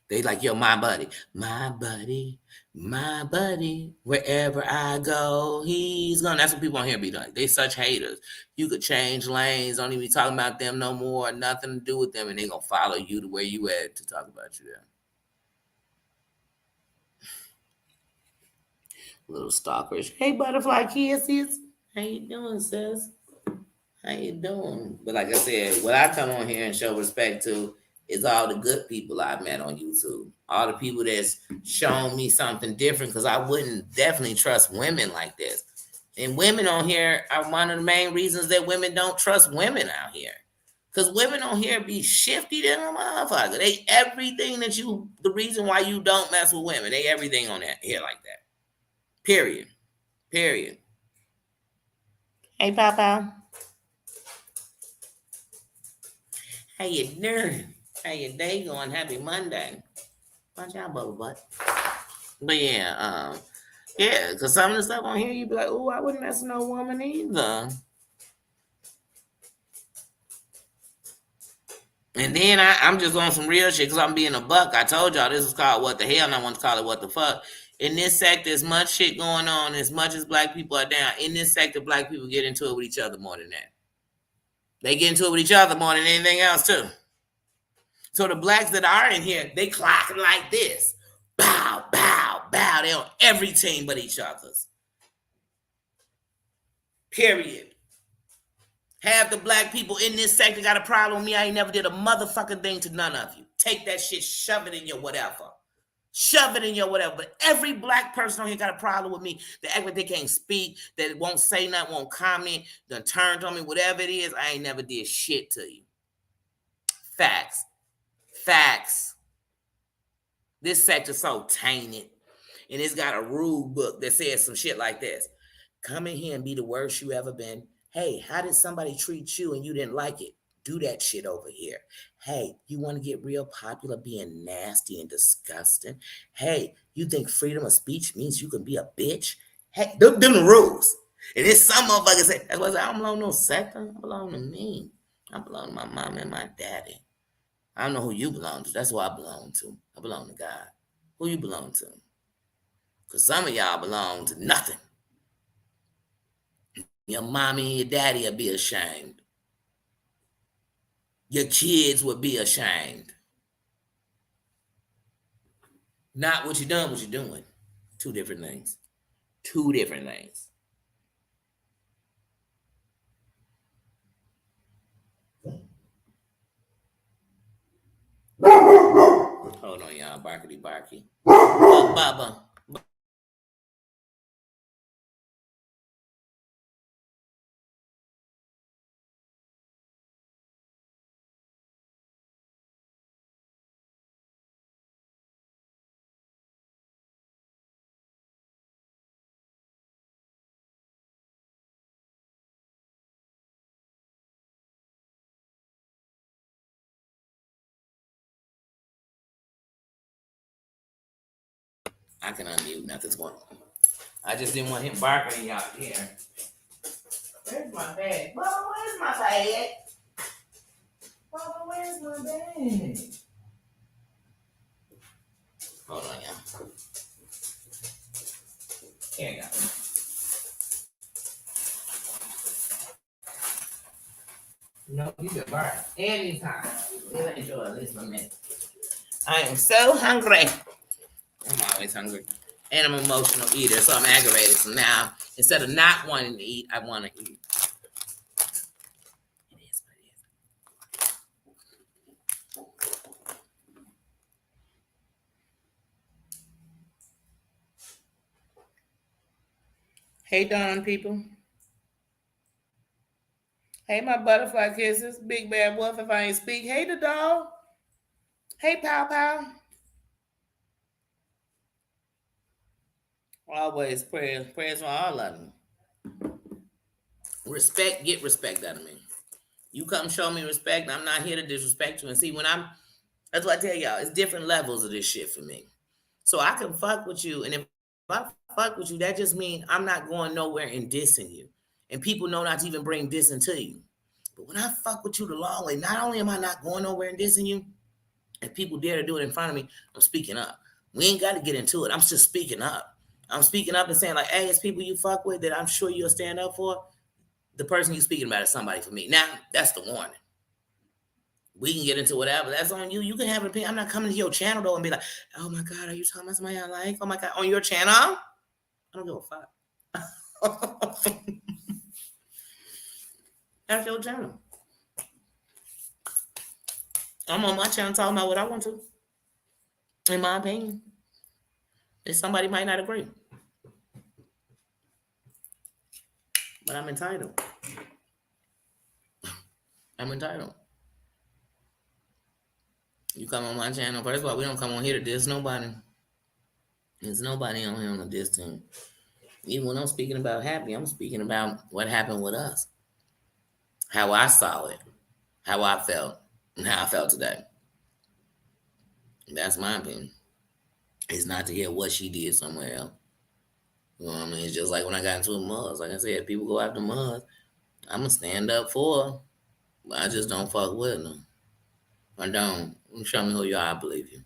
They like, yo, my buddy, my buddy, my buddy. Wherever I go, he's gonna. That's what people on here be like. They such haters. You could change lanes, don't even be talking about them no more, nothing to do with them, and they gonna follow you to where you at to talk about you there. Little stalkers. Hey, butterfly kisses. How you doing, sis? How you doing? But like I said, what I come on here and show respect to is all the good people I've met on YouTube. All the people that's shown me something different, because I wouldn't definitely trust women like this. And women on here are one of the main reasons that women don't trust women out here. Because women on here be shifty than a motherfucker. They everything the reason why you don't mess with women. They everything on that here like that. Period. Period. Hey, Papa. How you doing? How your day going? Happy Monday. Watch out, bubble butt. But yeah, because some of the stuff on here, you be like, oh, I wouldn't mess with no woman either. And then I'm just on some real shit because I'm being a buck. I told y'all this was called What the Hell, and I want to call it What the Fuck. In this sector, as much shit going on, as much as black people are down, in this sector, black people get into it with each other more than that. They get into it with each other more than anything else, too. So the blacks that are in here, they clocking like this. Bow, bow, bow. They on every team but each other's. Period. Half the black people in this sector got a problem with me. I ain't never did a motherfucking thing to none of you. Take that shit, shove it in your whatever. Shove it in your whatever. But every black person on here got a problem with me. They act like they can't speak, that won't say nothing, won't comment, done turned on me, whatever it is. I ain't never did shit to you. Facts. Facts. This sector's so tainted. And it's got a rule book that says some shit like this. Come in here and be the worst you ever been. Hey, how did somebody treat you and you didn't like it? Do that shit over here. Hey, you want to get real popular being nasty and disgusting? Hey, you think freedom of speech means you can be a bitch? Hey, them the rules. And then some motherfuckers say, that's why I say, I don't belong to no sector. I belong to me. I belong to my mom and my daddy. I don't know who you belong to. That's who I belong to. I belong to God. Who you belong to? Because some of y'all belong to nothing. Your mommy and your daddy will be ashamed. Your kids would be ashamed. Not what you done, what you're doing. Two different things. Two different things. Hold on, y'all. Barkity barky. Oh, Bubba. I can unmute. Nothing's going on. I just didn't want him barking out here. Where's my bag? Bubba, where's my bag? Bubba, where's my bag? Hold on, y'all. Here you go. No, you can bark anytime. Enjoy this for a minute. I am so hungry. I'm always hungry. And I'm an emotional eater, so I'm aggravated. So now, instead of not wanting to eat, I want to eat. It is what it is. Hey, Dawn people. Hey, my butterfly kisses. Big bad wolf if I ain't speak. Hey, the dog. Hey, Pow Pow. Always prayers. Prayers for all of them. Respect, get respect out of me. You come show me respect. I'm not here to disrespect you. And see, that's what I tell y'all. It's different levels of this shit for me. So I can fuck with you. And if I fuck with you, that just means I'm not going nowhere and dissing you. And people know not to even bring dissing to you. But when I fuck with you the long way, not only am I not going nowhere and dissing you, if people dare to do it in front of me, I'm speaking up. We ain't got to get into it. I'm just speaking up. I'm speaking up and saying, like, hey, it's people you fuck with that I'm sure you'll stand up for. The person you're speaking about is somebody for me. Now, that's the warning. We can get into whatever. That's on you. You can have an opinion. I'm not coming to your channel, though, and be like, oh, my God, are you talking about somebody I like? Oh, my God, on your channel? I don't give a fuck. That's your channel. I'm on my channel talking about what I want to, in my opinion. And somebody might not agree. But I'm entitled. I'm entitled. You come on my channel. First of all, we don't come on here to diss nobody. There's nobody on here on the diss team. Even when I'm speaking about Happy, I'm speaking about what happened with us. How I saw it. How I felt. And how I felt today. That's my opinion. It's not to hear what she did somewhere else. You know what I mean? It's just like when I got into a mud. Like I said, people go after mud. I'm going to stand up for her. But I just don't fuck with them. I don't. Show me who you are, I believe you.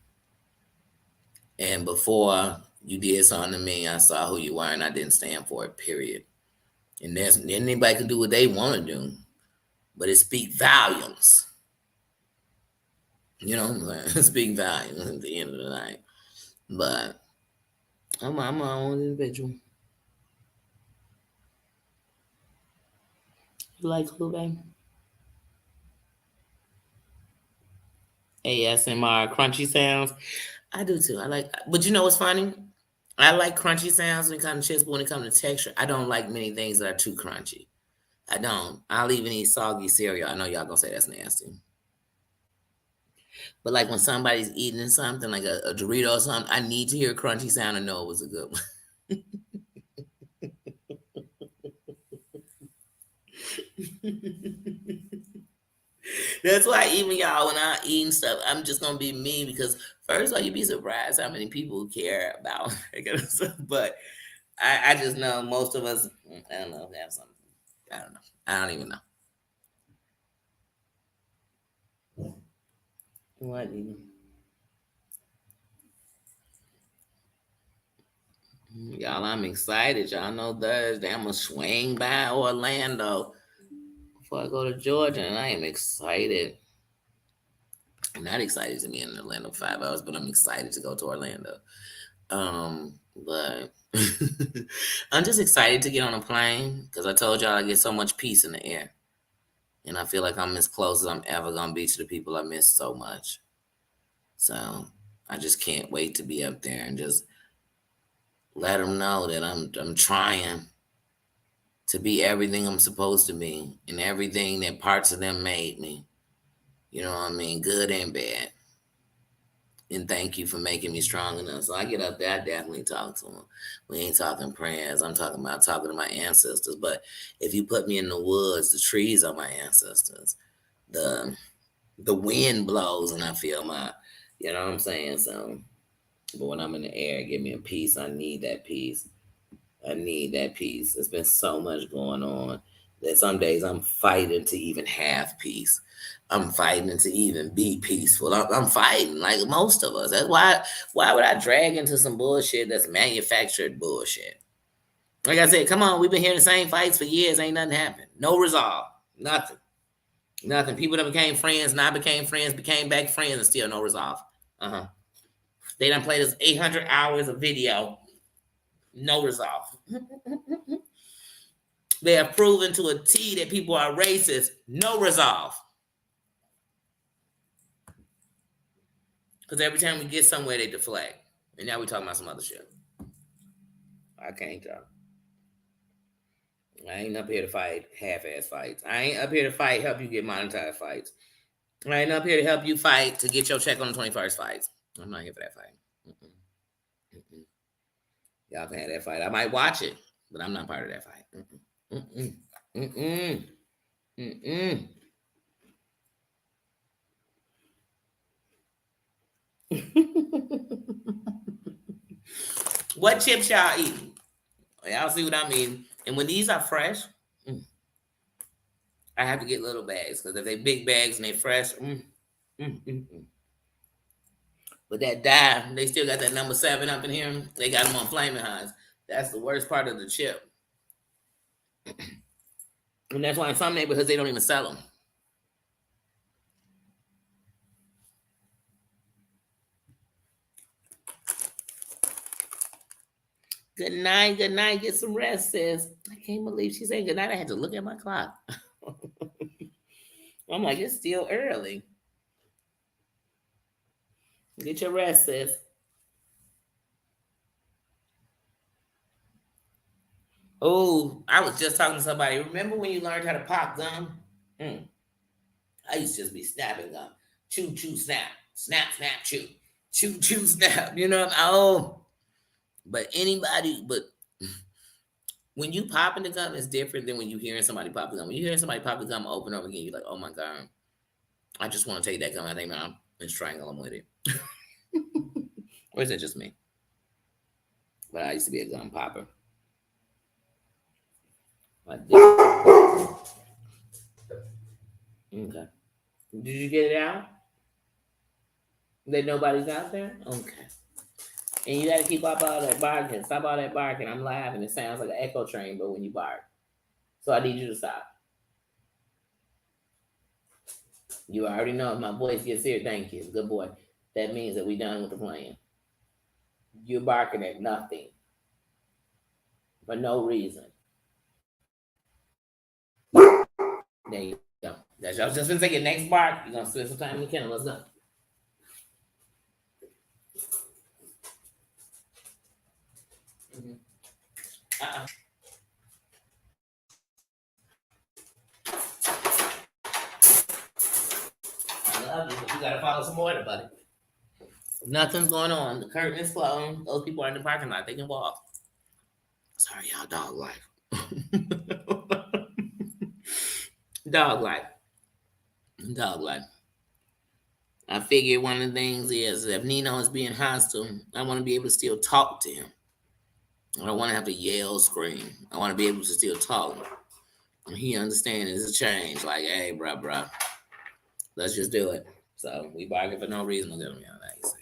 And before you did something to me, I saw who you were and I didn't stand for it, period. And anybody can do what they want to do. But it speaks volumes. You know, it speaks volumes at the end of the night. But I'm my own individual. You like who, babe? ASMR crunchy sounds. I do too. I like, but you know what's funny? I like crunchy sounds when it comes to chips, but when it comes to texture, I don't like many things that are too crunchy. I don't. I'll even eat soggy cereal. I know y'all gonna say that's nasty. But like when somebody's eating something, like a Dorito or something, I need to hear a crunchy sound and know it was a good one. That's why even y'all, when I'm eating stuff, I'm just gonna be me because first of all, you'd be surprised how many people care about that kind of stuff. But I just know most of us, I don't know, have something. I don't know. I don't even know. What even? Y'all, I'm excited. Y'all know Thursday I'm gonna swing by Orlando before I go to Georgia, and I am excited. I'm not excited to be in Orlando 5 hours, but I'm excited to go to Orlando. But I'm just excited to get on a plane because I told y'all I get so much peace in the air. And I feel like I'm as close as I'm ever going to be to the people I miss so much. So I just can't wait to be up there and just let them know that I'm trying to be everything I'm supposed to be and everything that parts of them made me. You know what I mean? Good and bad. And thank you for making me strong enough. So I get up there, I definitely talk to them. We ain't talking prayers. I'm talking about talking to my ancestors. But if you put me in the woods, the trees are my ancestors. The wind blows and I feel you know what I'm saying? So But when I'm in the air, give me a peace. I need that peace. I need that peace. There's been so much going on that some days I'm fighting to even have peace. I'm fighting to even be peaceful. I'm fighting like most of us. That's why would I drag into some bullshit that's manufactured bullshit? Like I said, come on, we've been hearing the same fights for years. Ain't nothing happened. No resolve. Nothing. Nothing. People that became friends, not became friends, became back friends, and still no resolve. Uh-huh. They done played us 800 hours of video. No resolve. They have proven to a T that people are racist. No resolve. Because every time we get somewhere, they deflect. And now we're talking about some other shit. I can't talk. I ain't up here to fight half-ass fights. I ain't up here to fight, help you get monetized fights. I ain't up here to help you fight to get your check on the 21st fights. I'm not here for that fight. Mm-mm. Mm-mm. Y'all can have that fight. I might watch it, but I'm not part of that fight. Mm-mm. Mm-mm. Mm-mm. What chips y'all eating? Y'all see what I mean? And when these are fresh, I have to get little bags because if they big bags and they fresh, But that dye, they still got that number 7 up in here. They got them on Flaming Highs. That's the worst part of the chip. And that's why in some neighborhoods they don't even sell them. Good night, good night. Get some rest, sis. I can't believe she said good night. I had to look at my clock. I'm like, it's still early. Get your rest, sis. Oh, I was just talking to somebody. Remember when you learned how to pop gum? I used to just be snapping gum. Chew, chew, snap. Snap, snap, chew. Chew, chew, snap. You know, but when you popping the gum, it's different than when you hearing somebody pop the gum. When you hearing somebody pop the gum over and over again, you're like, oh my God, I just want to take that gum. I think now and strangle them with it. Or is that just me? But I used to be a gum popper. I did. Okay. Did you get it out? That nobody's out there? Okay. And you gotta keep up all that barking. Stop all that barking. I'm laughing. It sounds like an echo train, but when you bark. So I need you to stop. You already know if my voice gets here, thank you. Good boy. That means that we done with the plan. You're barking at nothing. For no reason. There you go. That's y'all just gonna take your next bark. You're gonna spend some time in the kennel. Let's go. Uh-uh. I love you, but you gotta follow some order, buddy. Nothing's going on. The curtain is closed. Those people are in the parking lot. They can walk. Sorry, y'all. Dog life. Dog life. Dog life. I figured one of the things is if Nino is being hostile, I want to be able to still talk to him. I don't want to have to yell, scream. I want to be able to still talk. And he understands it's a change. Like, hey, bruh, let's just do it. So we bargain for no reason. Look at me. Nice.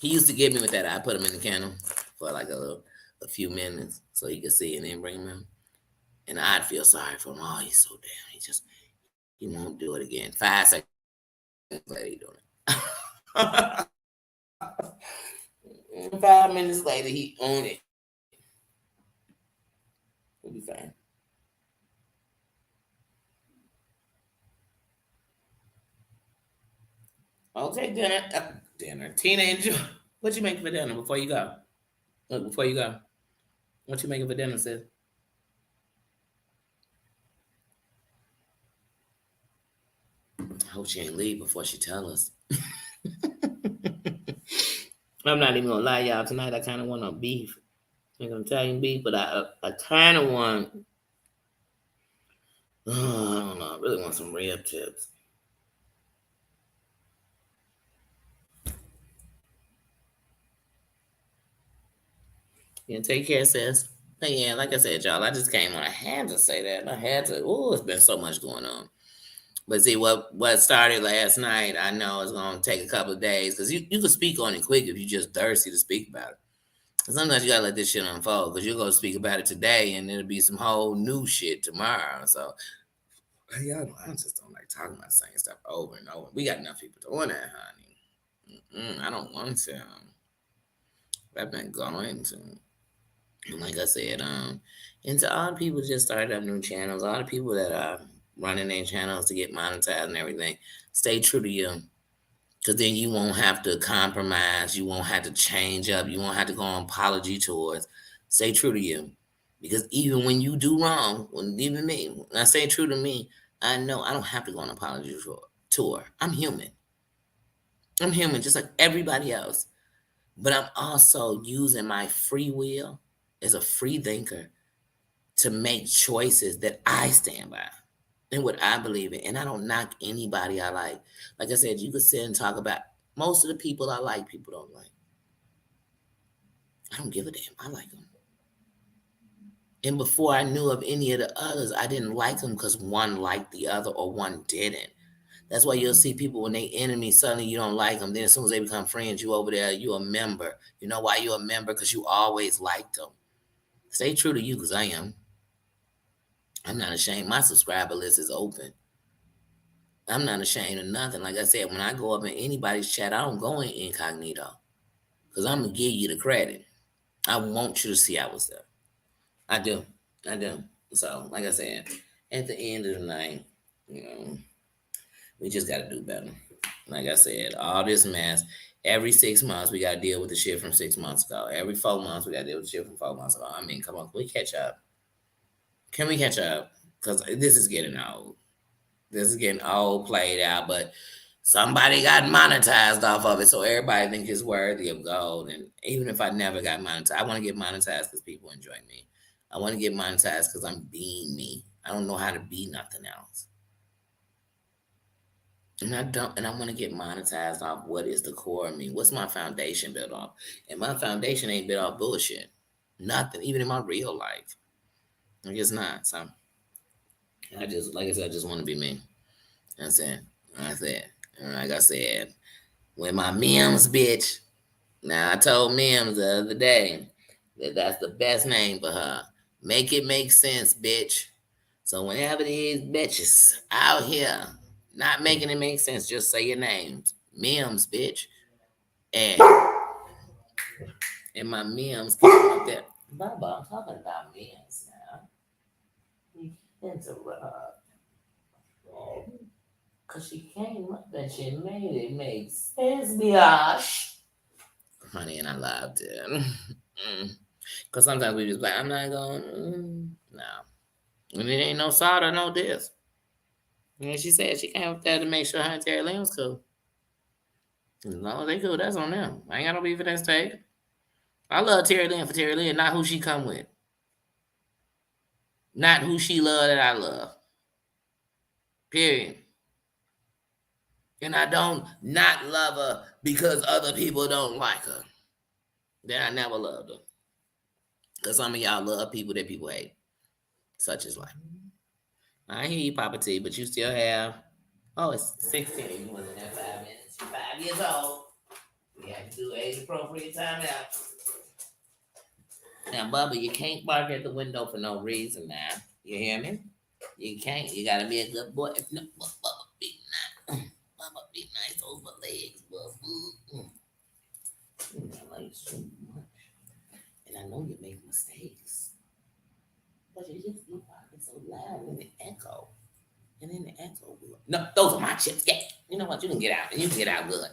He used to get me with that. I put him in the kennel for like a few minutes so he could see and then bring him in. And I'd feel sorry for him. Oh, he's so damn. He won't do it again. 5 seconds later, he doing it. 5 minutes later, he owned it. We'll be fine. Okay, dinner. Tina, enjoy. What you making for dinner before you go? Before you go, what you making for dinner, sis? I hope she ain't leave before she tell us. I'm not even gonna lie, y'all. Tonight I kind of want a beef. I'm gonna Italian beef, but I kind of want I don't know. I really want some rib tips. Yeah, take care, sis. But yeah, like I said, y'all, I just came on. I had to say that. I had to. Oh, it's been so much going on. But see, what started last night, I know it's gonna take a couple of days because you can speak on it quick if you just thirsty to speak about it. Sometimes you gotta let this shit unfold because you're gonna speak about it today and it'll be some whole new shit tomorrow. So y'all know I just don't like talking about the same stuff over and over. We got enough people doing that, honey. I don't want to. I've been going to. And like I said, and to all the people that just started up new channels, all the people that are running their channels to get monetized and everything, stay true to you. Because then you won't have to compromise. You won't have to change up. You won't have to go on apology tours. Stay true to you. Because even when you do wrong, even me, when I stay true to me, I know I don't have to go on an apology tour. I'm human. I'm human just like everybody else. But I'm also using my free will as a free thinker to make choices that I stand by and what I believe in. And I don't knock anybody I like. Like I said, you could sit and talk about most of the people I like, people don't like. I don't give a damn. I like them. And before I knew of any of the others, I didn't like them because one liked the other or one didn't. That's why you'll see people when they enemy, suddenly you don't like them. Then as soon as they become friends, you over there, you a member. You know why you a member? Because you always liked them. Stay true to you because I am. I'm not ashamed. My subscriber list is open. I'm not ashamed of nothing. Like I said, when I go up in anybody's chat, I don't go in incognito because I'm going to give you the credit. I want you to see I was there. I do. I do. So, like I said, at the end of the night, you know, we just got to do better. Like I said, all this mess, every 6 months, we got to deal with the shit from 6 months ago. Every 4 months, we got to deal with the shit from 4 months ago. I mean, come on, can we catch up? Can we catch up? Because this is getting old. This is getting old, played out, but somebody got monetized off of it, so everybody thinks it's worthy of gold. And even if I never got monetized, I want to get monetized because people enjoy me. I want to get monetized because I'm being me. I don't know how to be nothing else. And I don't, and I want to get monetized off what is the core of me. What's my foundation built off? And my foundation ain't built off bullshit. Nothing, even in my real life. Like it's not. So I just, like I said, I just want to be me. That's it. That's it. And like I said, when my Mims bitch, now I told Mims the other day that that's the best name for her. Make it make sense, bitch. So whenever these bitches out here not making it make sense, just say your names. Mims, bitch. And my Mims came up there. Baba, I'm talking about Mims now. You interrupt. Cause she came up and she made it make sense, biatch. Honey, and I loved it. Cause sometimes we just like, I'm not going, no. And it ain't no solder, no this. And she said she came up there to make sure her and Terry Lynn was cool. As long as they cool, that's on them. I ain't got no beef with that state. I love Terry Lynn for Terry Lynn, not who she come with. Not who she love that I love. Period. And I don't not love her because other people don't like her. Then I never loved her. Because some of y'all love people that people hate. Such as life. I hear you, Papa T, but you still have. Oh, it's 16. You wasn't there 5 minutes. You're 5 years old. We have to do age appropriate time out. Now, Bubba, you can't bark at the window for no reason now. You hear me? You can't. You gotta be a good boy. No, Bubba, be nice. Bubba, be nice over legs, Bubba. I like you so much. And I know you make mistakes. But you just be barking so loud in the echo. And then the echo will. No, those are my chips. Yeah. You know what? You can get out. You can get out good.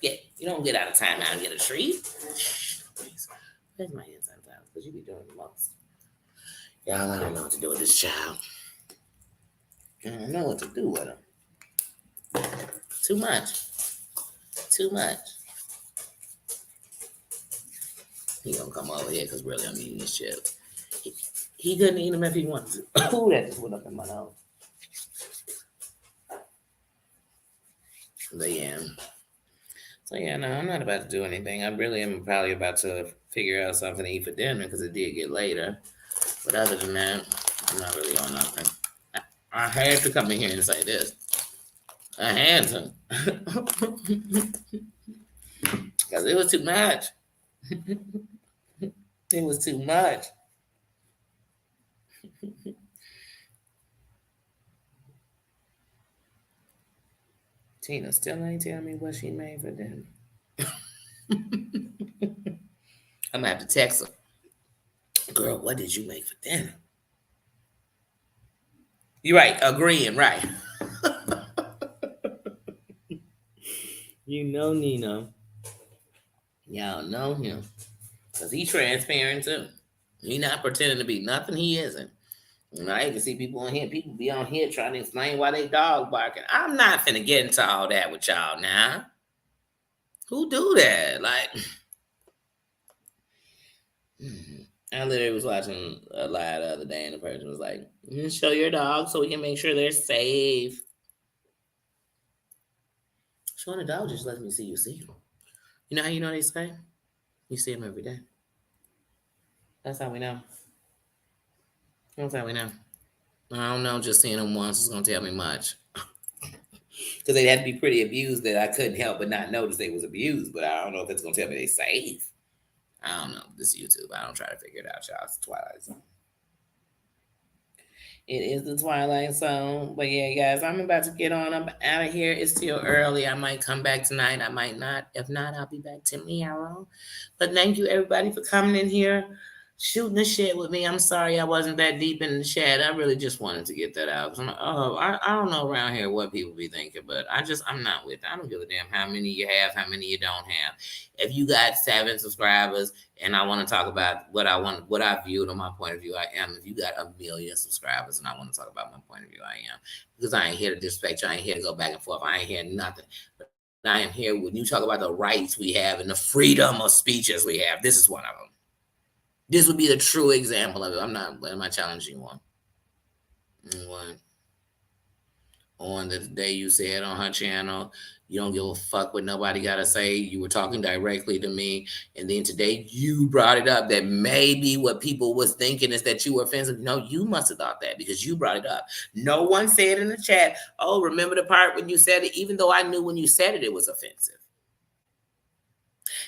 Yeah. You don't get out of timeout and get a treat. Please. Where's my hand sometimes? Because you be doing the most. Y'all, I don't know what to do with this child. I don't know what to do with him. Too much. Too much. He gonna come over here because really I'm eating this chip. He couldn't eat them if he wanted to. Ooh, that just went up in my nose. But yeah. So yeah, no, I'm not about to do anything. I really am probably about to figure out something to eat for dinner because it did get later. But other than that, I'm not really on nothing. I had to come in here and say this. I had to. Because it was too much. It was too much. Tina still ain't telling me what she made for dinner. I'm gonna have to text her. Girl, what did you make for dinner? You're right, agreeing, right. You know Nino. Y'all know him. Because he's transparent too. He not pretending to be nothing he isn't. And I even see people on here, people be on here trying to explain why they dog barking. I'm not finna get into all that with y'all now. Who do that? Like, I literally was watching a live the other day, and the person was like, show your dog so we can make sure they're safe. Showing a dog just lets me see you see them. You know how you know they say? You see them every day. That's how we know. That's how we know. I don't know, just seeing them once is going to tell me much. Because they'd have to be pretty abused that I couldn't help but not notice they was abused. But I don't know if it's going to tell me they safe. I don't know. This is YouTube. I don't try to figure it out, y'all. It's Twilight Zone. It is the Twilight Zone. But yeah, guys, I'm about to get on up out of here. It's still early. I might come back tonight. I might not. If not, I'll be back tomorrow. But thank you, everybody, for coming in here, shooting the shit with me. I'm sorry I wasn't that deep in the chat. I really just wanted to get that out. I don't know around here what people be thinking, but I'm not with it. I don't give a damn how many you have, how many you don't have. If you got 7 subscribers and I want to talk about what I viewed on my point of view, I am. If you got 1,000,000 subscribers and I want to talk about my point of view, I am. Because I ain't here to disrespect you. I ain't here to go back and forth. I ain't here nothing. But I am here when you talk about the rights we have and the freedom of speeches we have. This is one of them. This would be the true example of it. Am I challenging one? On the day you said on her channel, you don't give a fuck what nobody got to say. You were talking directly to me. And then today you brought it up that maybe what people was thinking is that you were offensive. No, you must have thought that because you brought it up. No one said in the chat, oh, remember the part when you said it, even though I knew when you said it, it was offensive.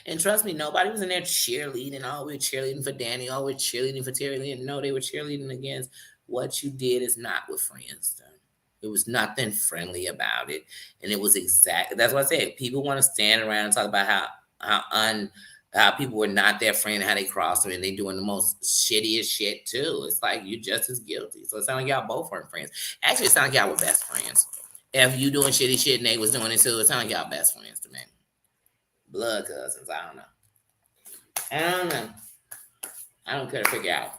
And trust me, nobody was in there cheerleading. Oh, we're cheerleading for Danny. Oh, we're cheerleading for Terry Lee. No, they were cheerleading against what you did is not what friends do. It was nothing friendly about it. And it was that's what I said. People want to stand around and talk about how people were not their friend, how they crossed them, and they doing the most shittiest shit too. It's like you're just as guilty. So it sounds like y'all both weren't friends. Actually, it sounds like y'all were best friends. If you doing shitty shit and they was doing it too, it sounds like y'all best friends to me. Blood cousins. I don't know. I don't care to figure out.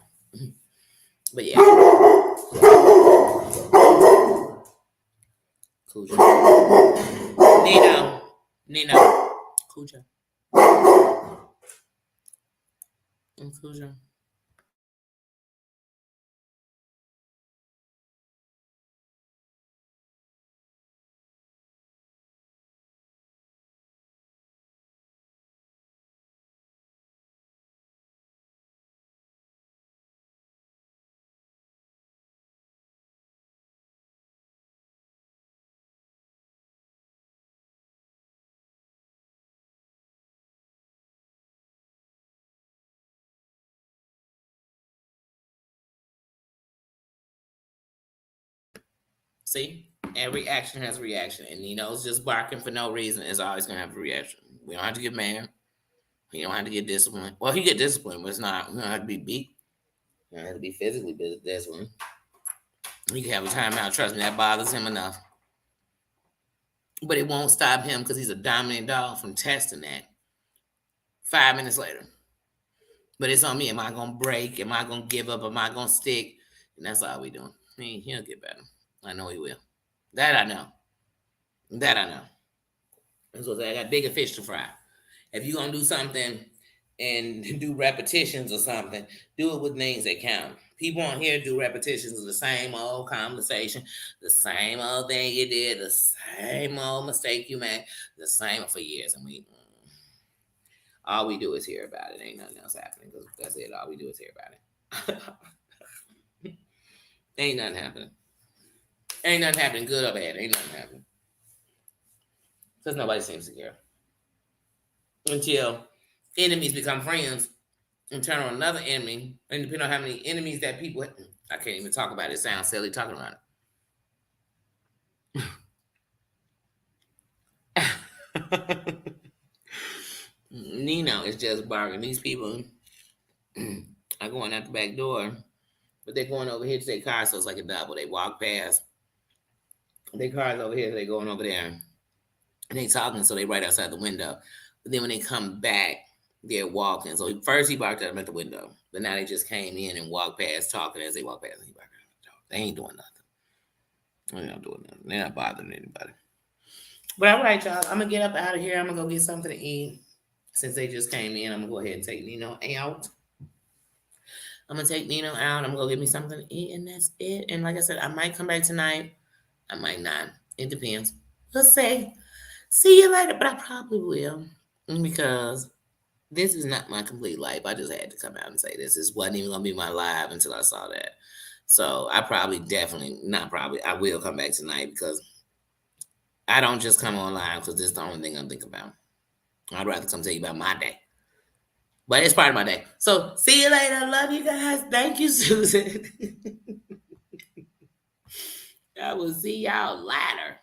But yeah. Cujo. Nino. Cujo. Cujo. See, every action has a reaction, and Nino's just barking for no reason is always gonna have a reaction. We don't have to get mad. We don't have to get disciplined. Well, he get disciplined, but it's not. We don't have to be beat. We don't have to be physically disciplined. He can have a timeout. Trust me, that bothers him enough. But it won't stop him because he's a dominant dog from testing that. 5 minutes later. But it's on me. Am I gonna break? Am I gonna give up? Am I gonna stick? And that's all we doing. He'll get better. I know he will. That I know. That I know. That's what I got bigger fish to fry. If you're gonna do something and do repetitions or something, do it with names that count. People on here do repetitions of the same old conversation, the same old thing you did, the same old mistake you made, the same for years. And all we do is hear about it. Ain't nothing else happening because that's it. All we do is hear about it. Ain't nothing happening. Ain't nothing happening, good or bad. Ain't nothing happening. Because nobody seems to care. Until enemies become friends and turn on another enemy. And depending on how many enemies that people, I can't even talk about it. It sounds silly talking about it. Nino is just bargaining. These people are going out the back door, but they're going over here to their car, so it's like a double. They walk past. Their car's over here, so they're going over there. And they talking, so they right outside the window. But then when they come back, they're walking. So first he barked at them at the window, but now they just came in and walked past talking as they walk past. He barked at them. They ain't doing nothing. They're not doing nothing. They're not bothering anybody. But all right, y'all. I'm gonna get up out of here. I'm gonna go get something to eat. Since they just came in, I'm gonna go ahead and take Nino out. I'm gonna take Nino out. I'm gonna go get me something to eat, and that's it. And like I said, I might come back tonight. I might not. It depends. We'll see. See you later, but I probably will because this is not my complete life. I just had to come out and say this. This wasn't even gonna be my live until I saw that. So I probably, definitely, not probably, I will come back tonight because I don't just come on live because this is the only thing I'm thinking about. I'd rather come tell you about my day. But it's part of my day. So see you later. Love you guys. Thank you, Susan. I will see y'all later.